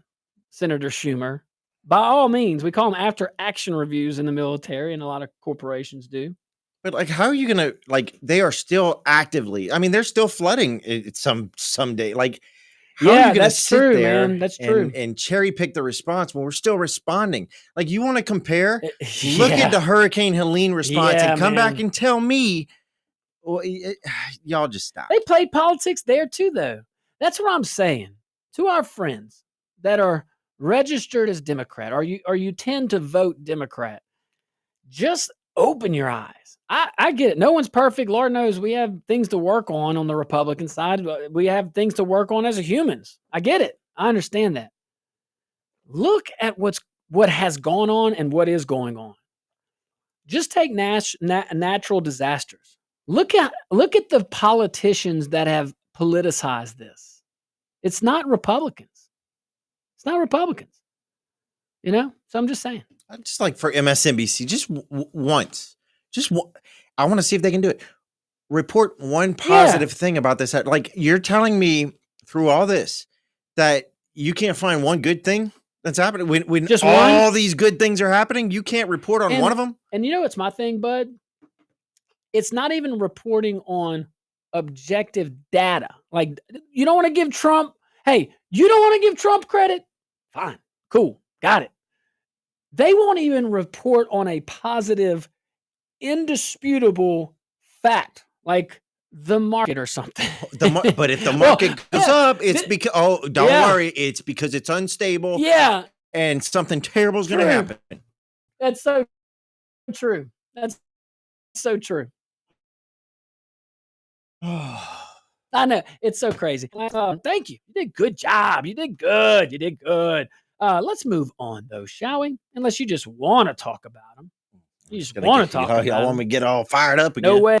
Senator Schumer. By all means, we call them after-action reviews in the military, and a lot of corporations do. But how are you gonna they are still actively? I mean, they're still flooding it someday. How are you gonna that's sit true, there man. That's true. And cherry pick the response when we're still responding? You want to compare? Look at the Hurricane Helene response and come back and tell me. Well, y'all just stop. They played politics there too, though. That's what I'm saying to our friends that are registered as Democrat, or you tend to vote Democrat. Just open your eyes. I get it. No one's perfect. Lord knows we have things to work on the Republican side. We have things to work on as humans. I get it. I understand that. Look at what has gone on and what is going on. Just take natural disasters. Look at the politicians that have politicized this. It's not Republicans. It's not Republicans. So I'm just saying. Just for MSNBC, just once. I want to see if they can do it. Report one positive thing about this. You're telling me through all this that you can't find one good thing that's happening when just all these good things are happening. You can't report on one of them. And it's my thing, bud. It's not even reporting on objective data. You don't want to give Trump. Hey, you don't want to give Trump credit? Fine, cool, got it. They won't even report on a positive, indisputable fact, like the market or something. But if the market goes up, it's because don't worry, it's because it's unstable. Yeah, and something terrible is going to happen. That's so true. That's so true. I know, it's so crazy. Thank you. You did good job. You did good. Let's move on, though, shall we? Unless you just want to talk about them. You just want to talk about them. Y'all want me to get all fired up again? No way.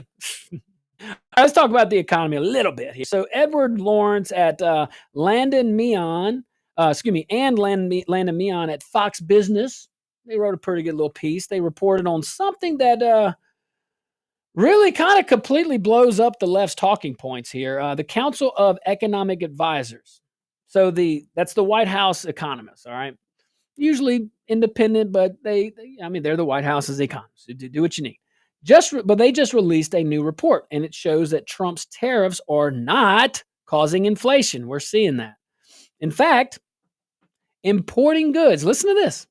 Let's talk about the economy a little bit here. So Edward Lawrence at Landon Meon at Fox Business, they wrote a pretty good little piece. They reported on something that really kind of completely blows up the left's talking points here. The Council of Economic Advisors. So that's the White House economists, all right? Usually independent, but they're the White House's economists. Do what you need. But they just released a new report, and it shows that Trump's tariffs are not causing inflation. We're seeing that. In fact, importing goods, listen to this.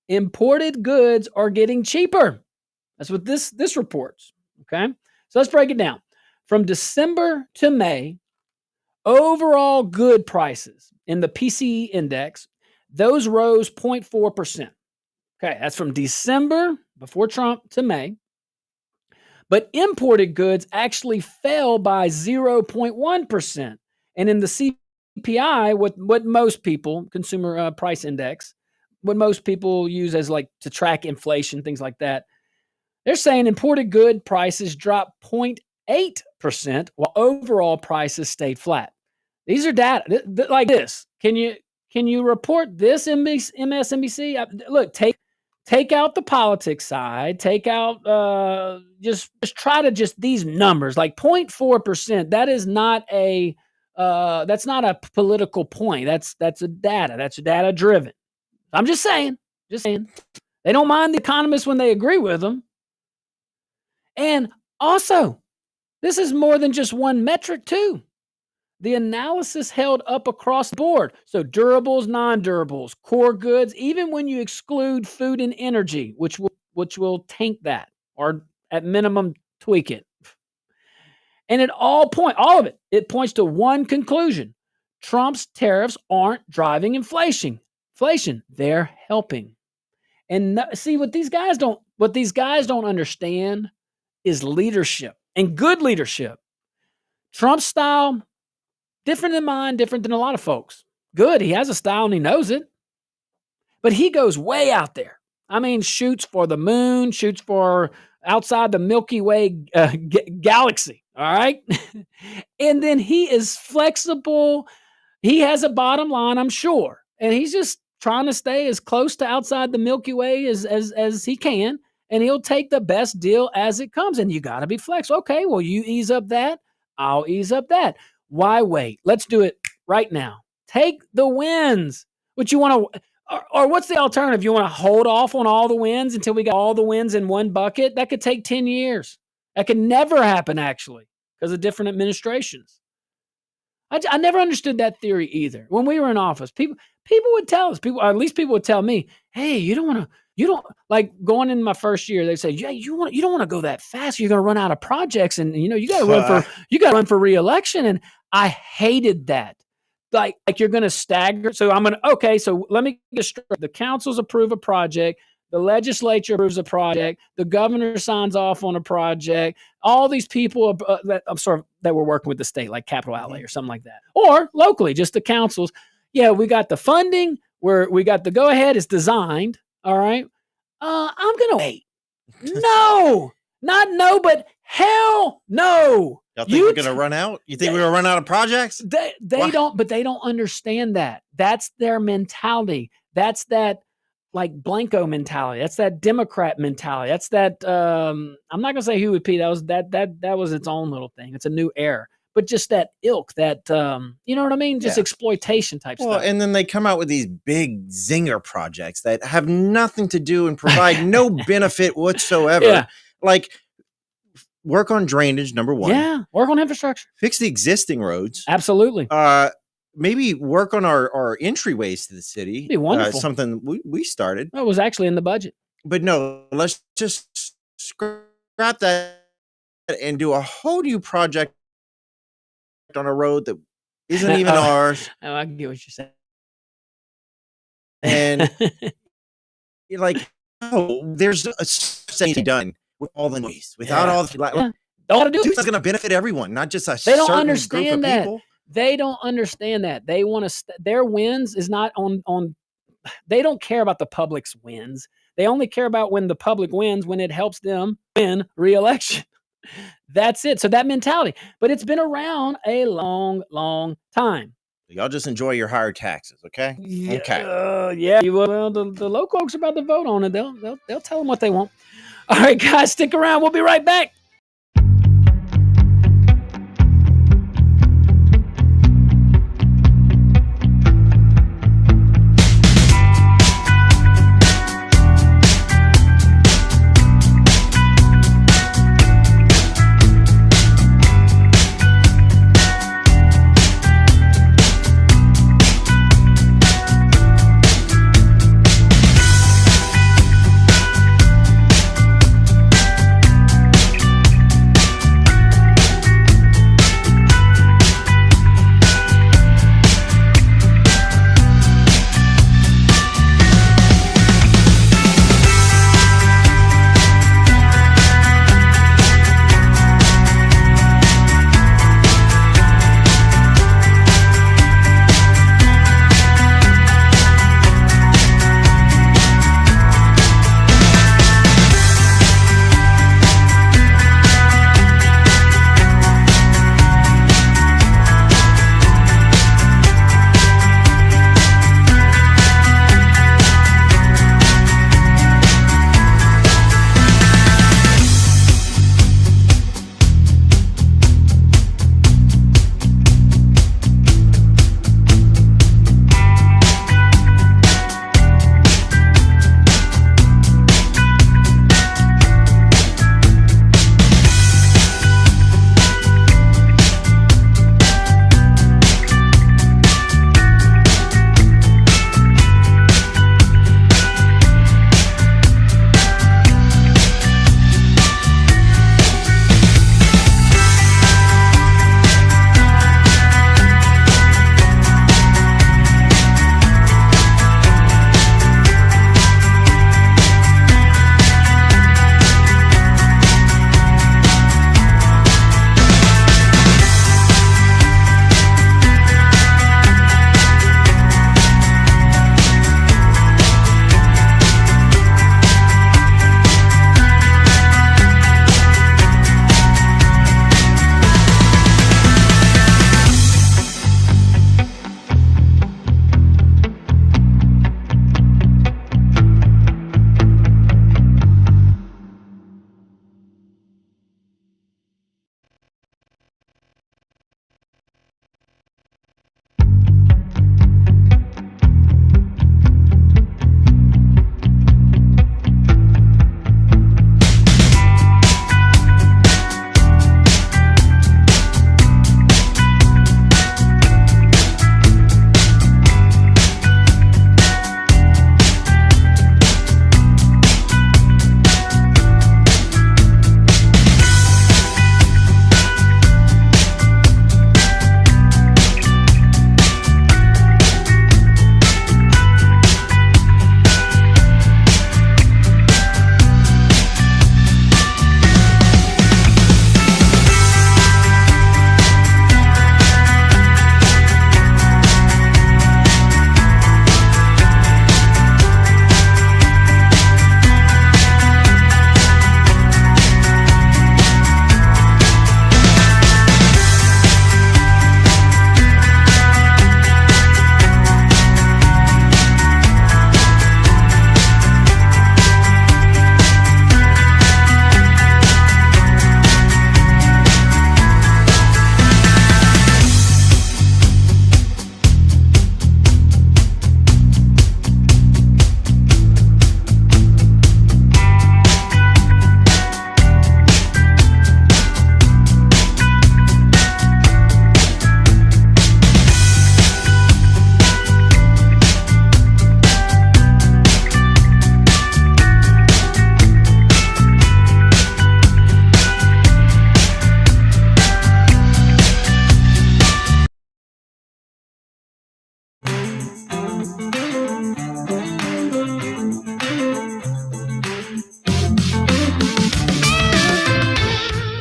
Imported goods are getting cheaper. That's what this reports. Okay. So let's break it down. From December to May, overall good prices in the PCE index, those rose 0.4%. Okay. That's from December before Trump to May. But imported goods actually fell by 0.1%. And in the CPI, what most people, consumer price index, what most people use as like to track inflation, things like that, they're saying imported good prices dropped 0.8% while overall prices stayed flat. These are data like this. Can you report this, MSNBC? Look, take out the politics side. Take out just try to just these numbers like 0.4%. That is not that's not a political point. That's a data. That's data driven. I'm just saying. They don't mind the economists when they agree with them. And also, this is more than just one metric too. The analysis held up across the board. So durables, non-durables, core goods, even when you exclude food and energy, which will tank that or at minimum tweak it. And all of it points to one conclusion. Trump's tariffs aren't driving inflation. They're helping. And see what these guys don't understand is leadership and good leadership. Trump's style, different than mine, different than a lot of folks. Good. He has a style and he knows it. But he goes way out there. I mean, shoots for the moon, shoots for outside the Milky Way galaxy. All right. And then he is flexible. He has a bottom line, I'm sure. And he's just trying to stay as close to outside the Milky Way as he can. And he'll take the best deal as it comes. And you got to be flexible. Okay, well, you ease up that. I'll ease up that. Why wait? Let's do it right now. Take the wins. What you want to, or what's the alternative? You want to hold off on all the wins until we got all the wins in one bucket? That could take 10 years. That could never happen, actually, because of different administrations. I never understood that theory either. When we were in office, people would tell us, or at least people would tell me, hey, you don't like going in my first year, they say, yeah, you don't want to go that fast. You're going to run out of projects and you got to run for re-election. And I hated that. Like you're going to stagger. So so let me get straight. The councils approve a project. The legislature approves a project. The governor signs off on a project. All these people that were working with the state, like capital outlay or something like that. Or locally, just the councils. Yeah, we got the funding. We got the go-ahead. It's designed. All right. I'm going to wait. No. Not no, but hell no. Y'all think we're going to run out? You think we're going to run out of projects? They don't, but they don't understand that. That's their mentality. That's that like Blanco mentality. That's that Democrat mentality. That's that, I'm not going to say who would be. That was its own little thing. It's a new era. But just that ilk, that, you know what I mean? Just exploitation type stuff. And then they come out with these big zinger projects that have nothing to do and provide no benefit whatsoever. Yeah. Like work on drainage, number one. Yeah, work on infrastructure. Fix the existing roads. Absolutely. Maybe work on our entryways to the city. It'd be wonderful. Something we started. It was actually in the budget. But no, let's just scrap that and do a whole new project on a road that isn't even ours. Oh, I get what you're saying. And you're like, there's a thing done with all the noise, without all the all to do it's going to benefit everyone, not just a they don't certain understand group of that. people. They don't understand that. They want to their wins is not on they don't care about the public's wins. They only care about when the public wins, when it helps them win re-election. That's it. So that mentality, but it's been around a long, long time. Y'all just enjoy your higher taxes, okay? Yeah, okay. Yeah. Well, the local folks are about to vote on it. They'll tell them what they want. All right, guys, stick around. We'll be right back.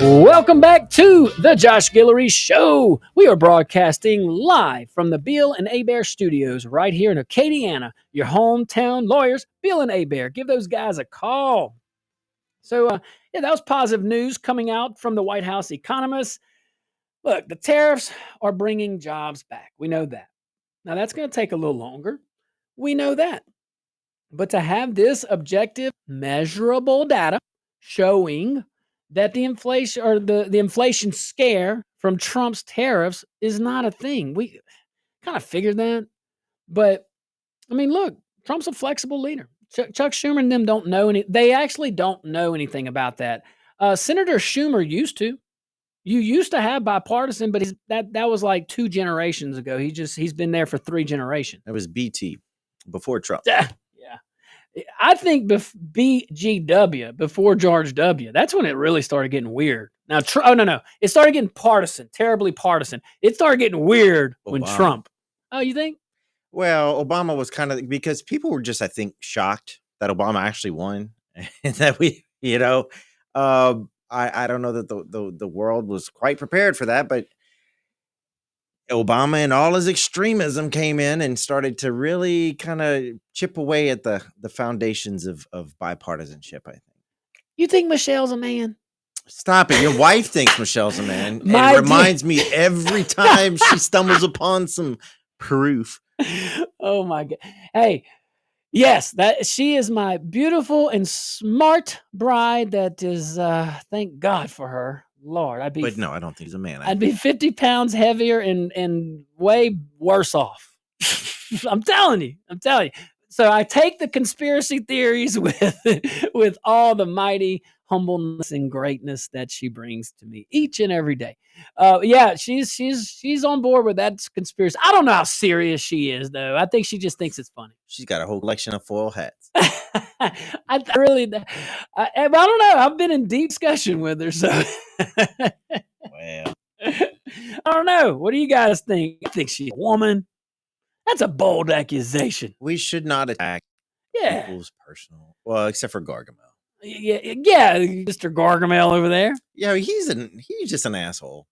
Welcome back to the Josh Guillory Show. We are broadcasting live from the Bill and Abear Studios right here in Acadiana, your hometown lawyers. Bill and Abear, give those guys a call. So, that was positive news coming out from the White House economists. Look, the tariffs are bringing jobs back. We know that. Now, that's going to take a little longer. We know that. But to have this objective, measurable data showing that the inflation or the inflation scare from Trump's tariffs is not a thing. We kind of figured that. But, I mean, look, Trump's a flexible leader. Chuck Schumer and them don't know they actually don't know anything about that. Senator Schumer used to. You used to have bipartisan, but that was like 2 generations ago. He's been there for 3 generations. That was BT before Trump. Yeah. I think BGW, before George W., that's when it really started getting weird. Now, no. It started getting partisan, terribly partisan. It started getting weird when Trump. Oh, you think? Well, Obama was kind of, because people were just, I think, shocked that Obama actually won. And that we, I don't know that the world was quite prepared for that, but Obama and all his extremism came in and started to really kind of chip away at the foundations of bipartisanship, I think. You think Michelle's a man? Stop it. Your wife thinks Michelle's a man. My it reminds me every time she stumbles upon some proof. Oh, my God. Hey, yes, that she is my beautiful and smart bride that is, thank God for her. Lord, But no, I don't think he's a man. I'd be 50 pounds heavier and way worse off. I'm telling you. So I take the conspiracy theories with all the mighty humbleness and greatness that she brings to me each and every day. She's on board with that conspiracy. I don't know how serious she is, though. I think she just thinks it's funny. She's got a whole collection of foil hats. I don't know. I've been in deep discussion with her, so Well, I don't know. What do you guys think? I think she's a woman. That's a bold accusation. we should not attack Yeah, people's personal. Well, except for Gargamel. yeah, Mr. Gargamel over there. Yeah, he's just an asshole.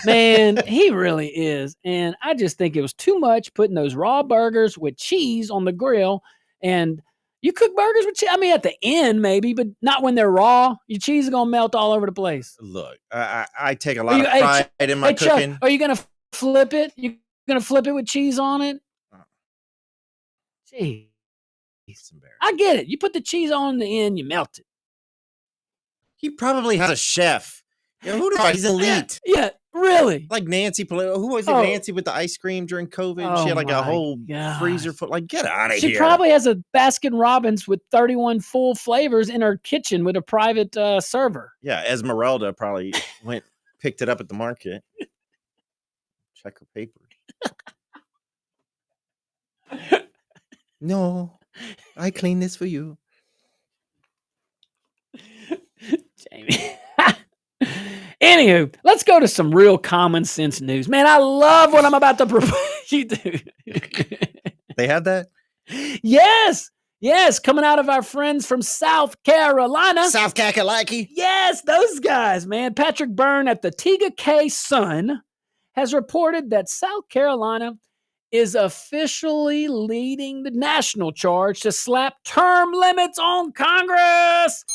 Man, he really is. And I just think it was too much putting those raw burgers with cheese on the grill. And you cook burgers with cheese? I mean, at the end, maybe, but not when they're raw. Your cheese is going to melt all over the place. Look, I take a lot of pride in my cooking. Chuck, are you going to flip it? You going to flip it with cheese on it? Gee. It's embarrassing. I get it. You put the cheese on in the end, you melt it. He probably has a chef. Who the fuck? He's elite. Yeah, really. Like Nancy Pelosi. Who was it? Nancy with the ice cream during COVID? She had like a whole freezer full. Like, get out of here. She probably has a Baskin Robbins with 31 full flavors in her kitchen with a private server. Yeah, Esmeralda probably picked it up at the market. Check her papers. No, I clean this for you. Jamie. Anywho, let's go to some real common sense news. Man, I love what I'm about to propose you do. They had that? Yes, coming out of our friends from South Carolina. South Kakalaki? Yes, those guys, man. Patrick Byrne at the Tega K Sun has reported that South Carolina is officially leading the national charge to slap term limits on Congress.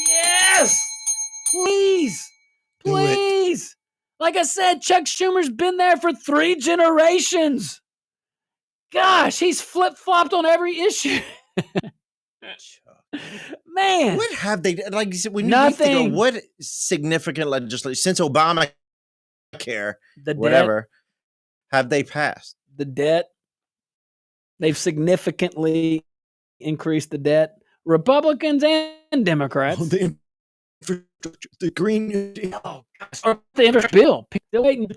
Yes, please. Like I said, Chuck Schumer's been there for 3 generations. Gosh, he's flip-flopped on every issue. Man. What have they done? Like you said, when Nothing. you think of what significant legislation since Obamacare, The whatever, have they passed? The debt. They've significantly increased the debt. Republicans and Democrats. The Green New Deal. Oh, gosh. Or the infrastructure bill. Still waiting.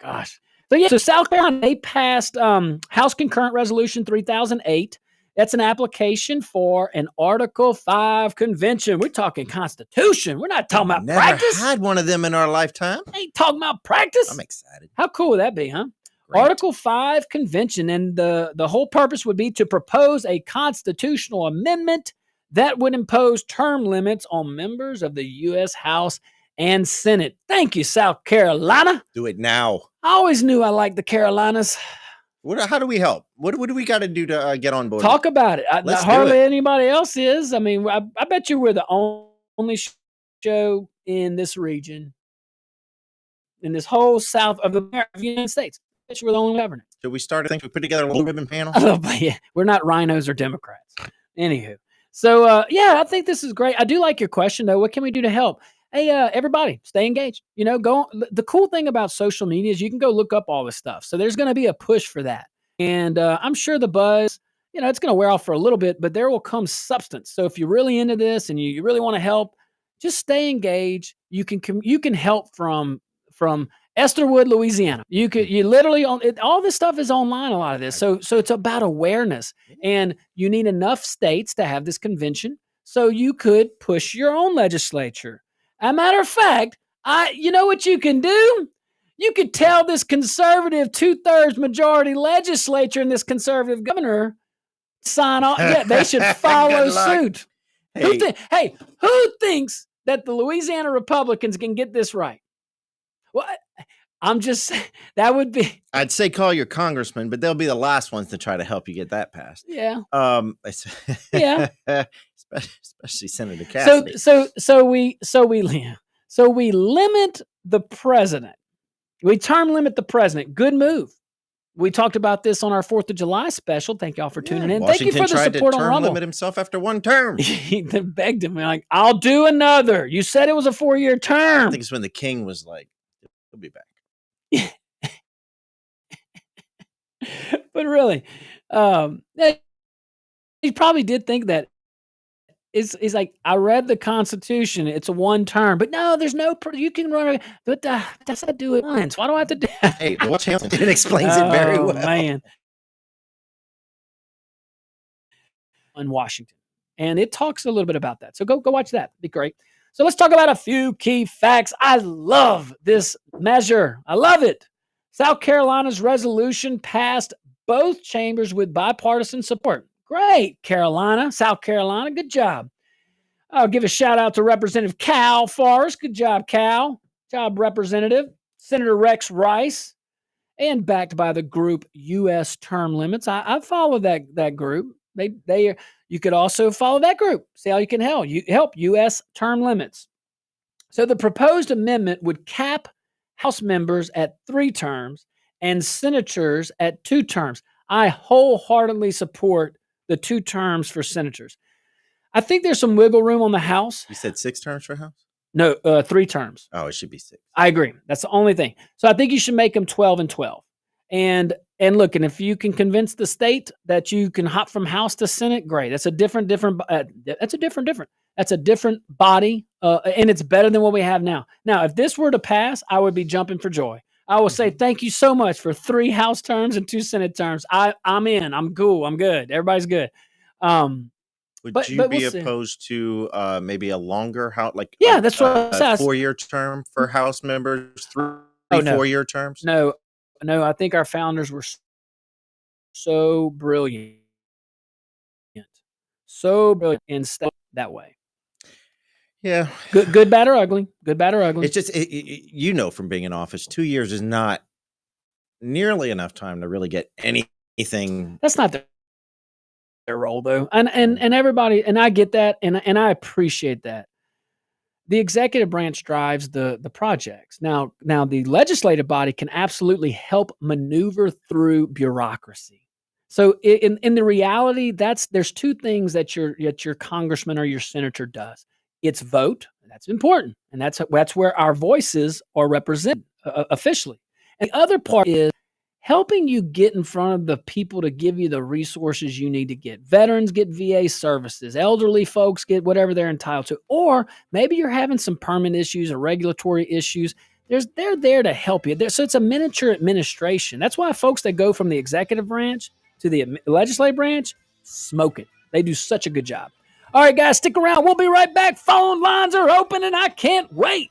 Gosh. So South Carolina, they passed House Concurrent Resolution 3008. That's an application for an Article 5 convention. We're talking Constitution. We're not talking about practice. Never had one of them in our lifetime. Ain't talking about practice. I'm excited. How cool would that be, huh? Great. Article 5 convention, and the whole purpose would be to propose a constitutional amendment that would impose term limits on members of the U.S. House and Senate. Thank you, South Carolina. Do it now. I always knew I liked the Carolinas. How do we help? What do we got to do to get on board? Talk about it. Let's do hardly it. anybody else is. I mean, I bet you we're the only show in this region, in this whole south of the United States. I bet you we're the only governor. Should we start? I think we put together a little ribbon panel. But yeah, we're not rhinos or Democrats. Anywho, so yeah, I think this is great. I do like your question though. What can we do to help? Hey, everybody, stay engaged. You know, the cool thing about social media is you can go look up all this stuff. So there's going to be a push for that. And I'm sure the buzz, you know, it's going to wear off for a little bit, but there will come substance. So if you're really into this and you really want to help, just stay engaged. You can help from Estherwood, Louisiana. You literally all this stuff is online. A lot of this, so it's about awareness, and you need enough states to have this convention, so you could push your own legislature. As a matter of fact, you know what you can do? You could tell this conservative 2/3 majority legislature and this conservative governor sign off. Yeah, they should follow suit. Hey, who thinks that the Louisiana Republicans can get this right? Well, I'm just saying that would be. I'd say call your congressman, but they'll be the last ones to try to help you get that passed. Yeah. Yeah. Especially Senator Cassidy. So we limit the president. We term limit the president. Good move. We talked about this on our 4th of July special. Thank y'all for tuning in. Washington Thank you for the support to on term Rumble. limit himself after one term. He begged him like, "I'll do another. You said it was a 4-year term." I think it's when the king was like, "He'll be back." But really, he probably did think that. He's like, I read the Constitution. It's a 1 term, but no, there's no. You can run, but that's how I do it once. Why do I have to do? Hey, Watch Hamilton explains it very well. Man, in Washington, and it talks a little bit about that. So go watch that. It'd be great. So let's talk about a few key facts. I love this measure. I love it. South Carolina's resolution passed both chambers with bipartisan support. Great, Carolina, South Carolina. Good job. I'll give a shout out to Representative Cal Forrest. Good job, Cal. Job, Representative. Senator Rex Rice. And backed by the group U.S. Term Limits. I follow that group. You could also follow that group. See how you can help U.S. Term Limits. So the proposed amendment would cap House members at 3 terms and senators at 2 terms. I wholeheartedly support the 2 terms for senators. I think there's some wiggle room on the House. You said 6 terms for House? No, 3 terms. Oh, it should be 6. I agree. That's the only thing. So I think you should make them 12 and 12. And look, and if you can convince the state that you can hop from House to Senate, great. That's a different. That's a different body, and it's better than what we have now. Now, if this were to pass, I would be jumping for joy. I will say thank you so much for 3 House terms and 2 Senate terms. I'm in. I'm cool. I'm good. Everybody's good. Would you be opposed to maybe a longer House, like that's what I said. 4-year term for House members, 3 4-year terms? No. I think our founders were so brilliant, and stay that way. Yeah. Good, bad, or ugly. Good, bad, or ugly. It's just, from being in office, 2 years is not nearly enough time to really get anything. That's not their role, though. And everybody, and I get that, and I appreciate that. The executive branch drives the projects. Now the legislative body can absolutely help maneuver through bureaucracy. So in the reality, there's 2 things that your congressman or your senator does. It's vote. That's important. And that's where our voices are represented officially. And the other part is helping you get in front of the people to give you the resources you need to get. Veterans get VA services. Elderly folks get whatever they're entitled to. Or maybe you're having some permit issues or regulatory issues. They're there to help you. So it's a miniature administration. That's why folks that go from the executive branch to the legislative branch, smoke it. They do such a good job. All right, guys, stick around. We'll be right back. Phone lines are open, and I can't wait.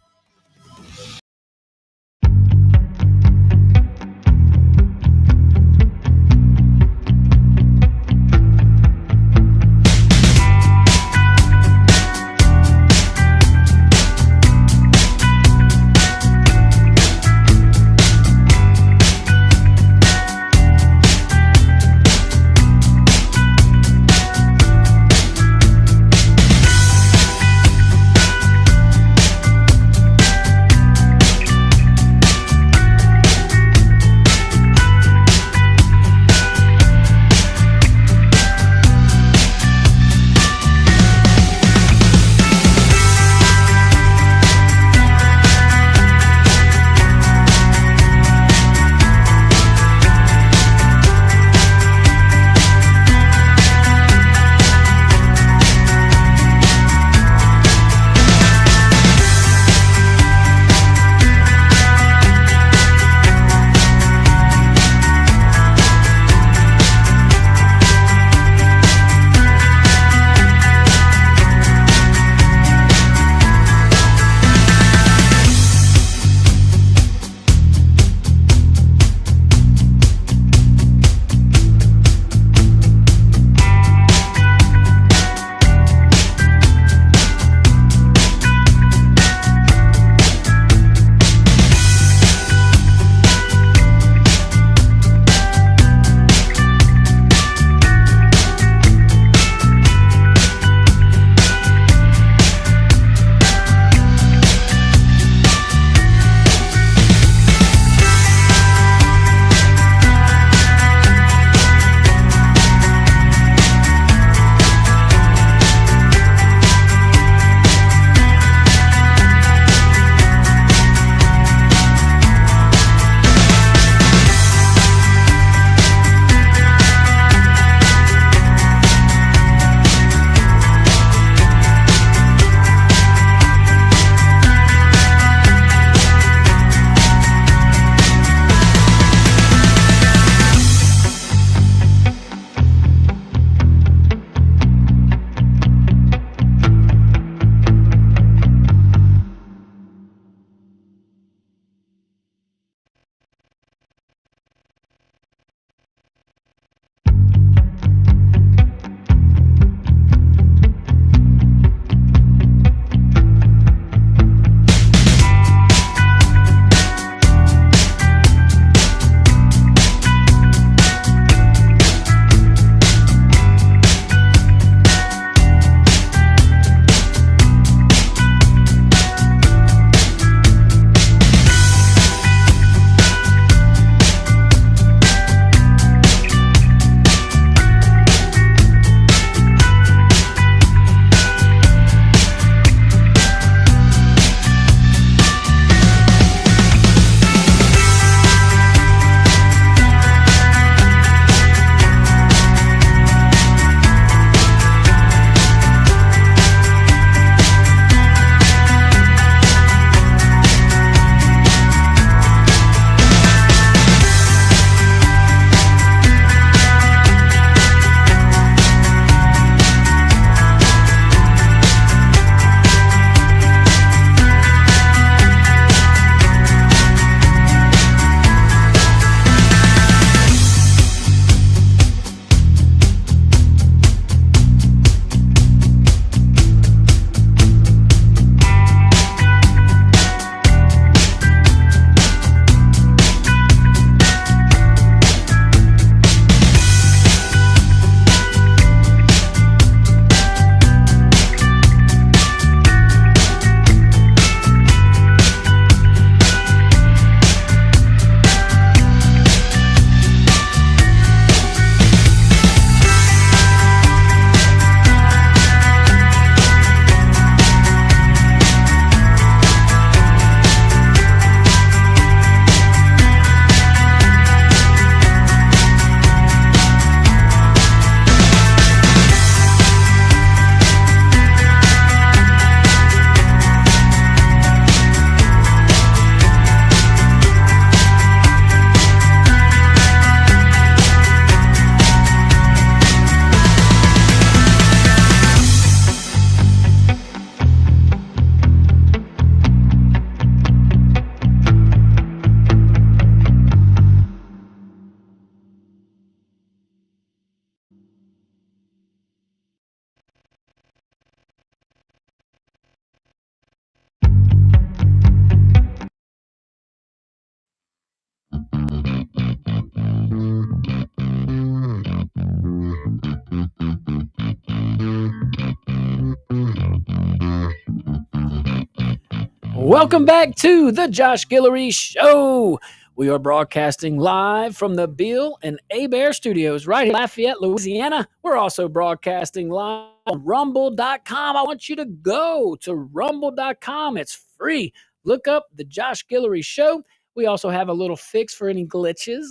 Welcome back to the Josh Guillory Show. We are broadcasting live from the Bill and Bear Studios right here in Lafayette, Louisiana. We're also broadcasting live on rumble.com. I want you to go to rumble.com. It's free. Look up the Josh Guillory Show. We also have a little fix for any glitches.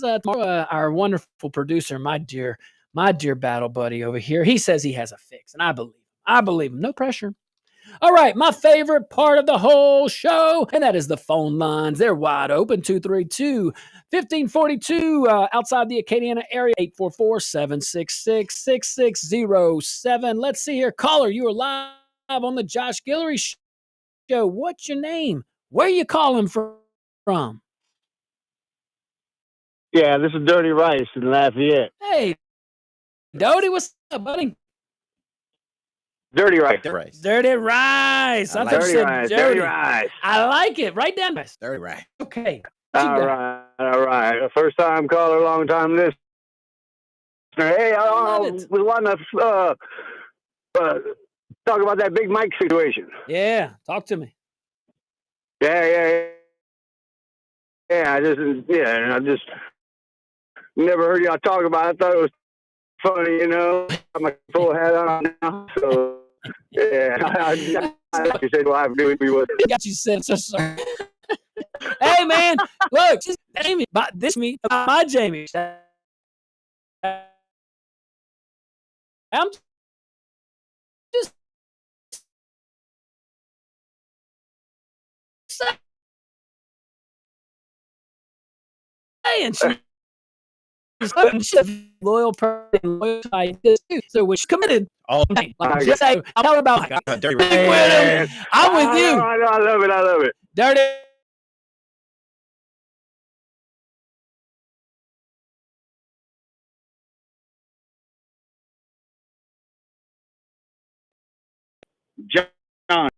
Our wonderful producer, my dear battle buddy over here, he says he has a fix, and I believe him. No pressure. All right, my favorite part of the whole show, and that is the phone lines. They're wide open, 232-1542, outside the Acadiana area, 844-766-6607. Let's see here. Caller, you are live on the Josh Guillory Show. What's your name? Where are you calling from? Yeah, this is Dirty Rice in Lafayette. Hey, Dodie, what's up, buddy? Dirty Rice. Dirty Rice. Dirty Rice. I like it. Write down. Dirty Rice. Okay. All right. A first time caller, long time listener. Hey, we want to talk about that Big Mike situation. Yeah, talk to me. Yeah. I just never heard y'all talk about it. I thought it was funny, Got my full hat on now, so yeah. I actually said, "Well, I knew we would." Got you said so sorry. Hey man, look, just Jamie, this me, my Jamie. I'm just saying. She's a loyal person, loyal type too. So when she's committed, all night, just say, I'm talking about Dirty Rice. I'm with you. I love it. Dirty. John.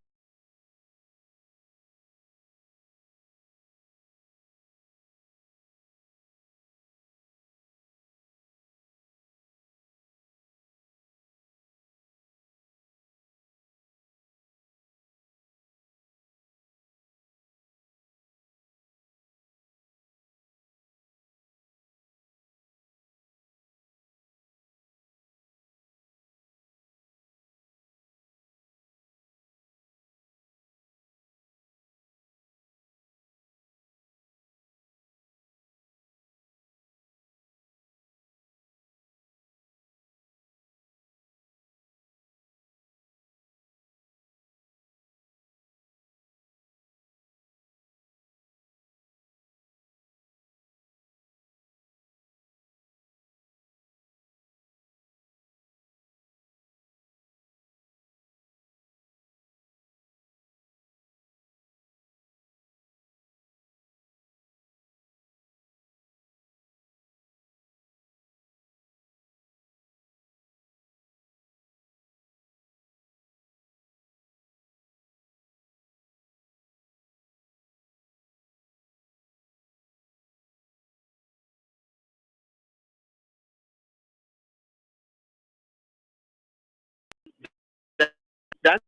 That's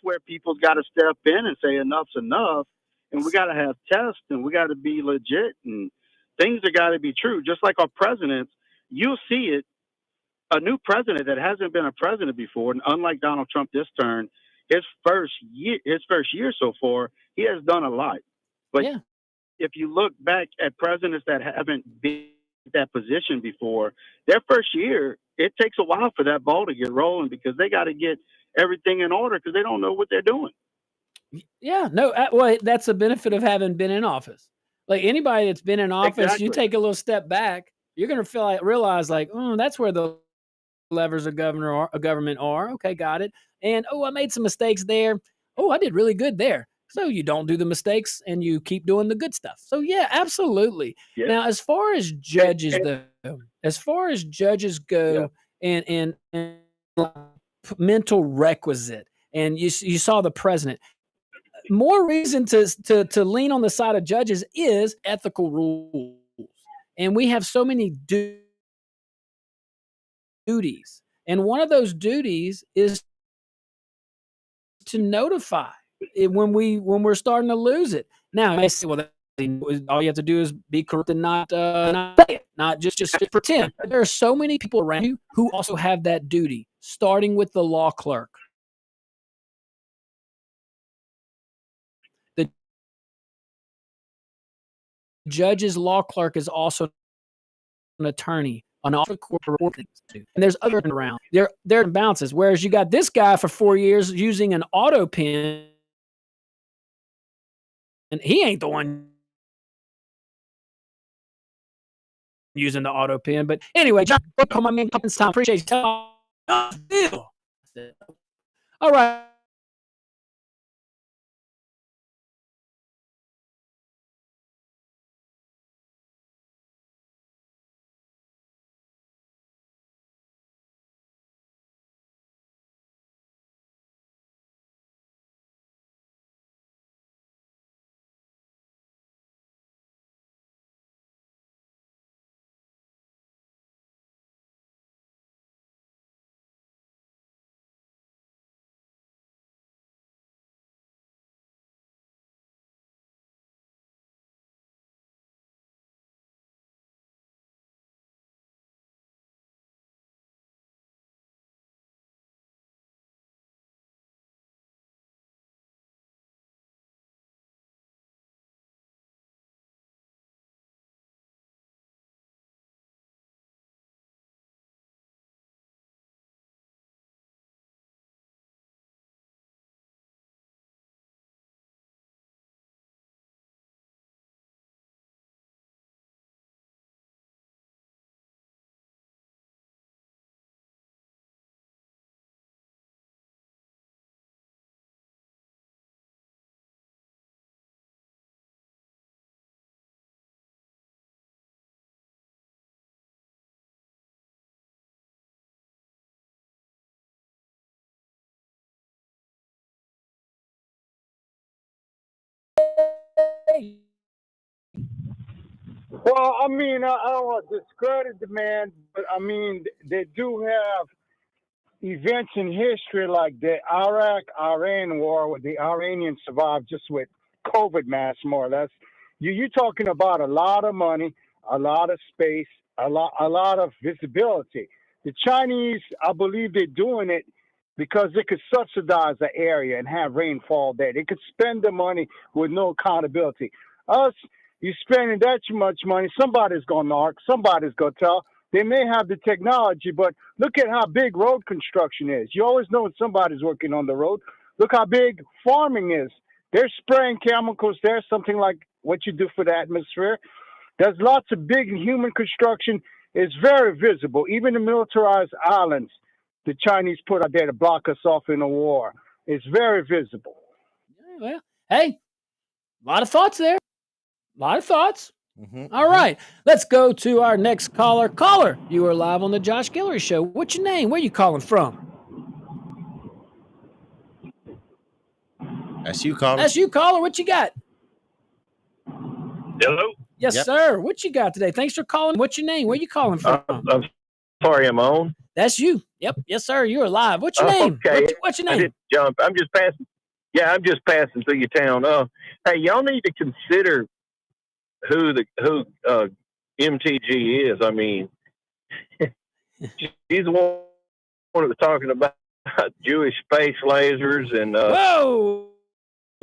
where people's got to step in and say enough's enough, and we got to have tests, and we got to be legit, and things are got to be true. Just like our presidents, you'll see it. A new president that hasn't been a president before, and unlike Donald Trump this turn, his first year so far, he has done a lot. But Yeah. if you look back at presidents that haven't been in that position before, their first year, it takes a while for that ball to get rolling because they got to get everything in order because they don't know what they're doing. Yeah, no, well, that's the benefit of having been in office. Like anybody that's been in office, Exactly. you take a little step back, you're going to realize like, that's where the levers of government are. Okay, got it. And I made some mistakes there. Oh, I did really good there. So you don't do the mistakes and you keep doing the good stuff. So yeah, absolutely. Yeah. Now, as far as judges go, and mental requisite, and you saw the president. More reason to lean on the side of judges is ethical rules, and we have so many duties, and one of those duties is to notify when we're starting to lose it. Now, you may say, well, all you have to do is be corrupt and not say it, not just pretend. There are so many people around you who also have that duty, starting with the law clerk. The judge's law clerk is also an attorney, an officer of court, and there's others around. There are bounces. Whereas you got this guy for 4 years using an auto pen, and he ain't the one using the auto pen. But anyway, John, call my man. It's time. Appreciate you. All right. Well, I mean, I don't want to discredit the man, but I mean, they do have events in history like the Iraq-Iran war, where the Iranians survived just with COVID masks, more or less. You're talking about a lot of money, a lot of space, a lot of visibility. The Chinese, I believe they're doing it because they could subsidize the area and have rainfall there. They could spend the money with no accountability. Us, you spending that much money, somebody's going to knock, somebody's going to tell. They may have the technology, but look at how big road construction is. You always know when somebody's working on the road. Look how big farming is. They're spraying chemicals there, something like what you do for the atmosphere. There's lots of big human construction. It's very visible. Even the militarized islands the Chinese put out there to block us off in a war. It's very visible. Well, hey, a lot of thoughts there. A lot of thoughts. Mm-hmm. All right, let's go to our next caller. Caller, you are live on the Josh Guillory Show. What's your name? Where are you calling from? That's you, caller. That's you, caller. What you got? Hello? Yes, Yep. sir. What you got today? Thanks for calling. What's your name? Where you calling from? I'm sorry, I'm on. That's you. Yep. Yes, sir. You're live. What's your name? Okay. What's your I name? didn't jump. I'm just passing. Yeah, I'm just passing through your town. Hey, y'all need to consider who MTG is. I mean, she's the one that was talking about Jewish space lasers and Whoa!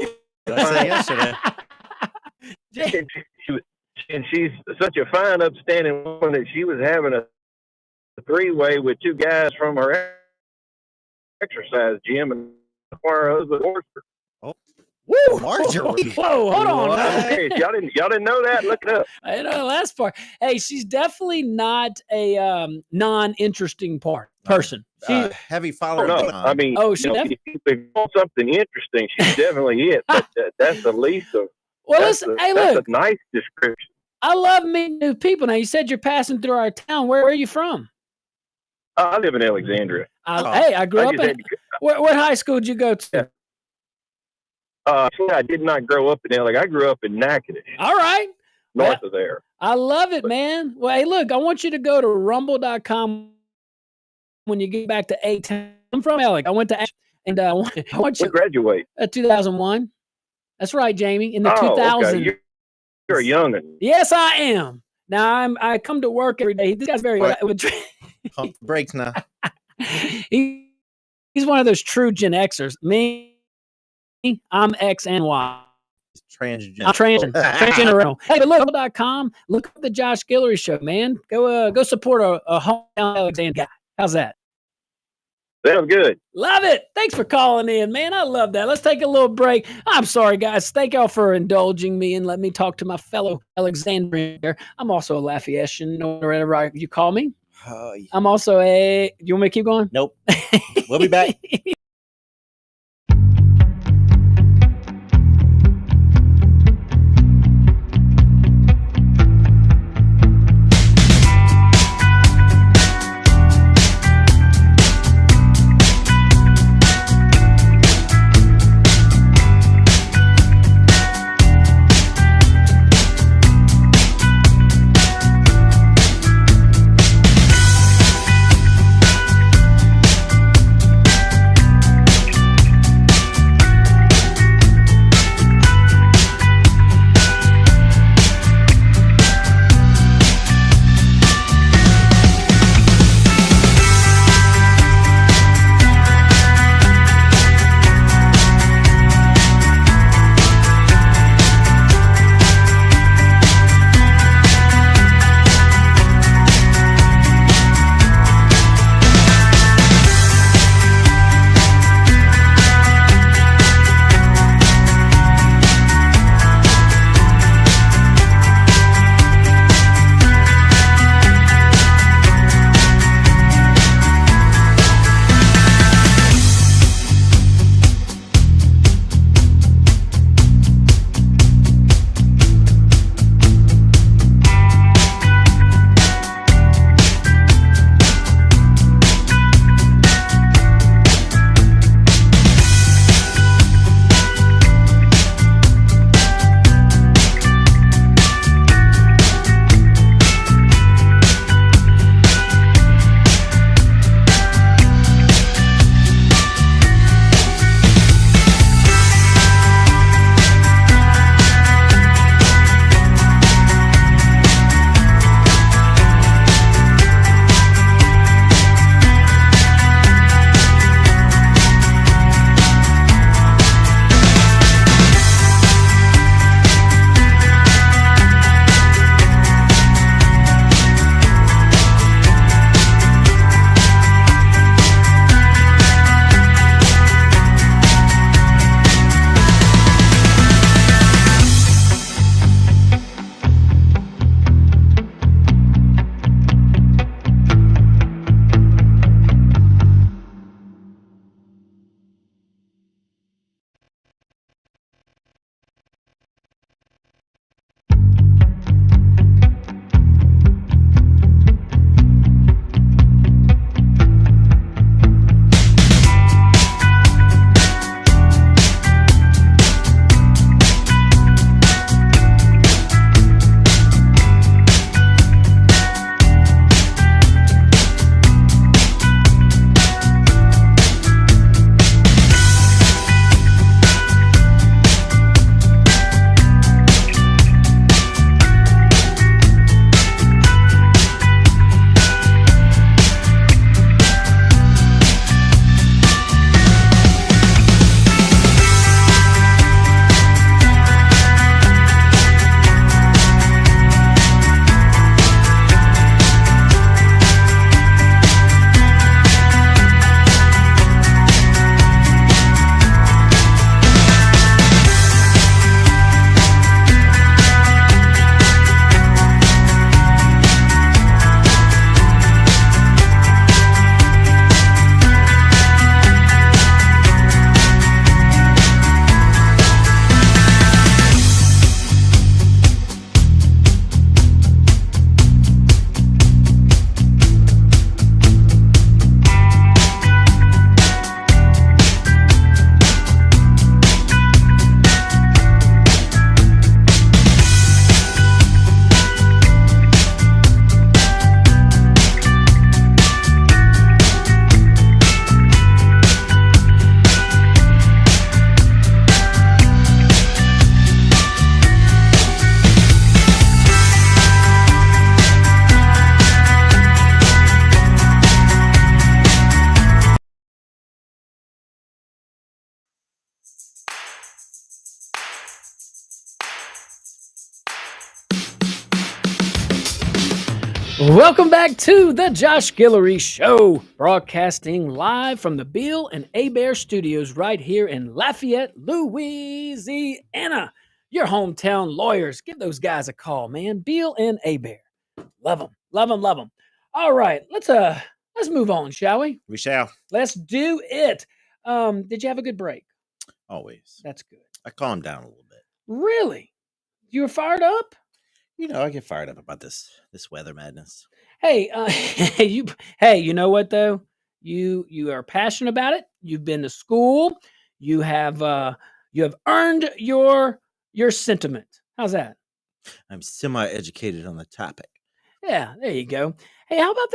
I said yesterday. and she's such a fine, upstanding woman that she was having a three-way with two guys from her exercise gym and her husband worked for. Woo! Marjorie. Whoa, hold on. Hey, y'all didn't know that? Look it up. I know the last part. Hey, she's definitely not a non-interesting person. She, Heavy follower. No, I mean, she if you want something interesting, she's definitely it. But that's the least of. well, That's listen. a, Hey, that's look. a nice description. I love meeting new people. Now, you said you're passing through our town. Where are you from? I live in Alexandria. Hey, I grew up in. What high school did you go to? Yeah. I did not grow up in LA. I grew up in Natchitoches. All right. North of there. I love it, man. Well, hey, look, I want you to go to rumble.com when you get back to A-Town. I'm from LA. I went to And I want you When graduate? 2001. That's right, Jamie. In the 2000s. Okay. You're a youngin'. Yes, I am. Now I come to work every day. This guy's very Pump the brakes now. He's one of those true Gen Xers. Me, I'm X and Y. Transgender. I'm transgenerational. Hey, but look.com. Look up the Josh Guillory Show, man. Go support a hometown Alexander guy. How's that? Sounds good. Love it. Thanks for calling in, man. I love that. Let's take a little break. I'm sorry, guys. Thank y'all for indulging me and let me talk to my fellow Alexandrian here. I'm also a Lafayetian or whatever you call me. I'm also you want me to keep going? Nope. We'll be back. Welcome back to the Josh Guillory Show, broadcasting live from the Bill and Bear Studios right here in Lafayette, Louisiana. Your hometown lawyers, give those guys a call, man. Bill and Bear, love them, love them, love them. All right, let's move on, shall we? We shall. Let's do it. Did you have a good break? Always. That's good. I calmed down a little bit. Really? You were fired up? You know, I get fired up about this weather madness. Hey, you know what though? You are passionate about it. You've been to school. You have earned your sentiment. How's that? I'm semi-educated on the topic. Yeah, there you go. Hey, how about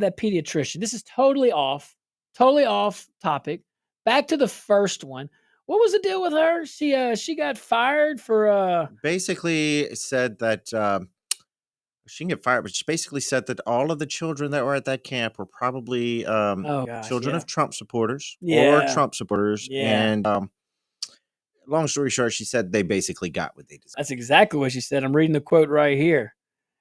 that pediatrician? This is totally off topic. Back to the first one. What was the deal with her? She got fired for Basically said that she can get fired, but she basically said that all of the children that were at that camp were probably children of Trump supporters or Trump supporters. Yeah. And long story short, she said they basically got what they deserved. That's exactly what she said. I'm reading the quote right here.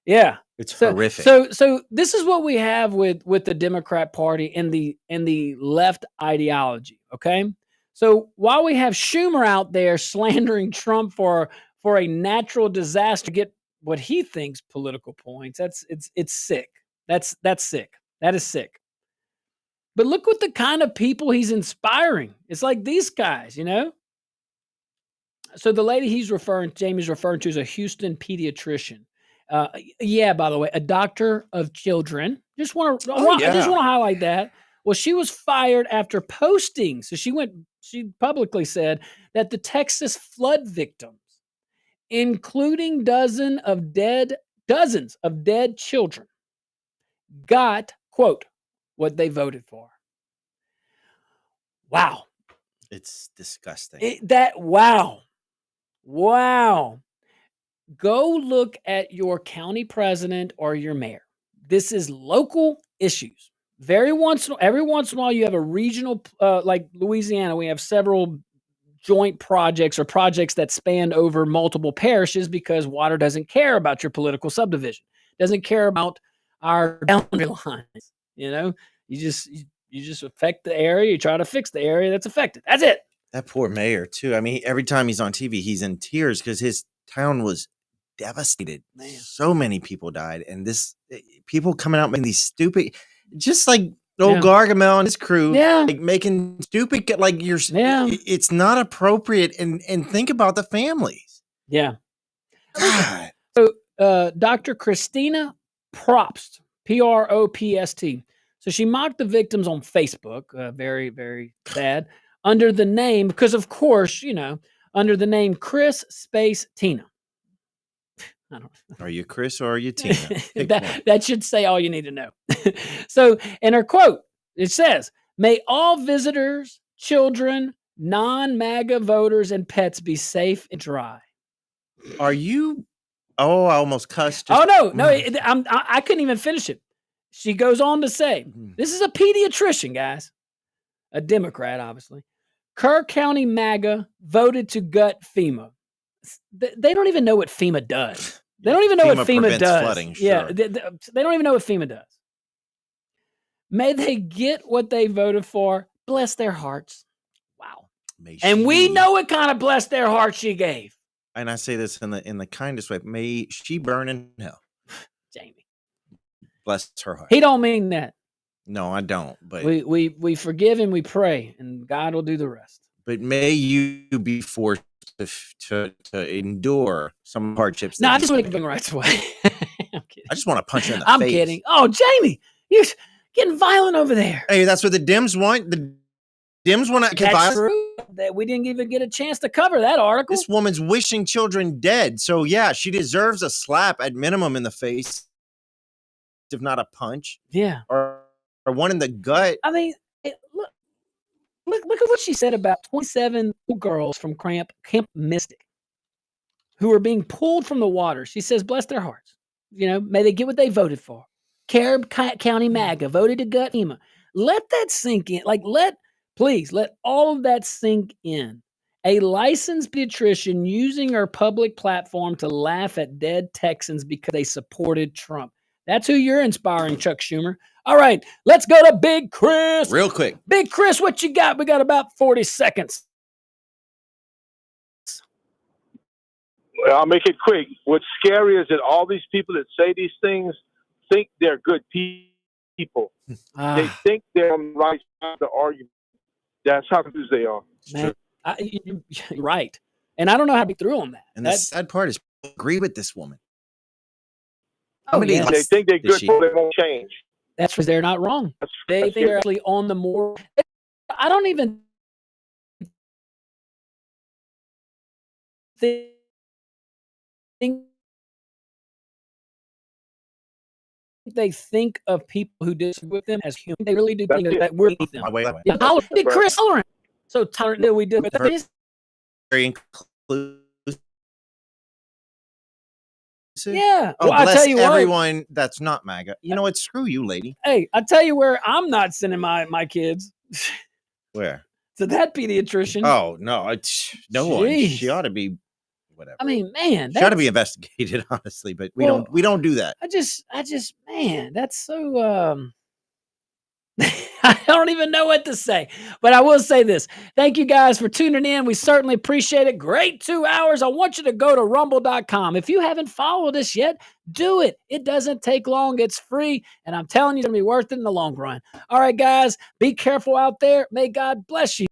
Yeah. It's horrific. So this is what we have with the Democrat Party and the left ideology. Okay. So while we have Schumer out there slandering Trump for a natural disaster to get what he thinks political points, it's sick. That's sick. That is sick. But look what the kind of people he's inspiring. It's like these guys, you know. So the lady Jamie's referring to is a Houston pediatrician. By the way, a doctor of children. I just want to highlight that. Well, she was fired after posting. So she publicly said that the Texas flood victims, including dozens of dead children, got, quote, what they voted for. Wow. It's disgusting. Wow. Go look at your county president or your mayor. This is local issues. Every once in a while, you have a regional, like Louisiana, we have several joint projects or projects that span over multiple parishes because water doesn't care about your political subdivision, doesn't care about our boundary lines. You know, you just affect the area. You try to fix the area that's affected. That's it. That poor mayor too. I mean, every time he's on TV, he's in tears because his town was devastated. Man. So many people died, and people coming out making these stupid, just like old Gargamel and his crew, like making stupid, like it's not appropriate. And think about the families. Yeah. God. So, Dr. Christina Propst, Propst. So she mocked the victims on Facebook. Very, very sad. Under the name, because of course, under the name Chris Space Tina. I don't know. Are you Chris or are you Tina? that should say all you need to know. So in her quote, it says, "May all visitors, children, non-MAGA voters, and pets be safe and dry." Are you? Oh, I almost cussed. No, I couldn't even finish it. She goes on to say, this is a pediatrician, guys, a Democrat, obviously. Kerr County MAGA voted to gut FEMA. They don't even know what FEMA does. They don't even know what FEMA does. Flooding, sure. Yeah, they don't even know what FEMA does. May they get what they voted for. Bless their hearts. Wow. And we know what kind of bless their hearts she gave. And I say this in the kindest way. May she burn in hell. Jamie. Bless her heart. He don't mean that. No, I don't. But we forgive and we pray, and God will do the rest. But may you be forced to endure some hardships. No, I just want to bring rights away. I'm kidding. I just want to punch you in the face. I'm kidding. Oh, Jamie, you're getting violent over there. Hey, that's what the Dems want. The Dems want to get violent. True. That we didn't even get a chance to cover that article. This woman's wishing children dead. So yeah, she deserves a slap at minimum in the face, if not a punch. Yeah. Or one in the gut. I mean, Look at what she said about 27 girls from Camp Mystic who are being pulled from the water. She says, bless their hearts. May they get what they voted for. Carib County MAGA voted to gut FEMA. Let that sink in. Please let all of that sink in. A licensed pediatrician using her public platform to laugh at dead Texans because they supported Trump. That's who you're inspiring, Chuck Schumer. All right, let's go to Big Chris. Real quick. Big Chris, what you got? We got about 40 seconds. Well, I'll make it quick. What's scary is that all these people that say these things think they're good people. They think they're on the right side of the argument. That's how confused they are. Man, you're right. And I don't know how to be through on that. And the sad part is, I agree with this woman. Yeah. They think they're good people. They won't change. That's because they're not wrong. They think they're actually on the more. I don't even think they think of people who disagree with them as human. They really do think that we're with them. Yeah, Big Chris tolerant. So tolerant that we do. But that is very inclusive. Yeah. Oh, well, I bless tell you everyone what, that's not MAGA. You know what? Screw you, lady. Hey, I tell you where I'm not sending my kids. Where? To that pediatrician. Oh no, no one. She ought to be whatever. I mean, man, she ought to be investigated, honestly. But we don't do that. I just, man, that's so. I don't even know what to say, but I will say this. Thank you guys for tuning in. We certainly appreciate it. Great 2 hours. I want you to go to rumble.com. If you haven't followed us yet, do it. It doesn't take long. It's free. And I'm telling you, it's going to be worth it in the long run. All right, guys, be careful out there. May God bless you.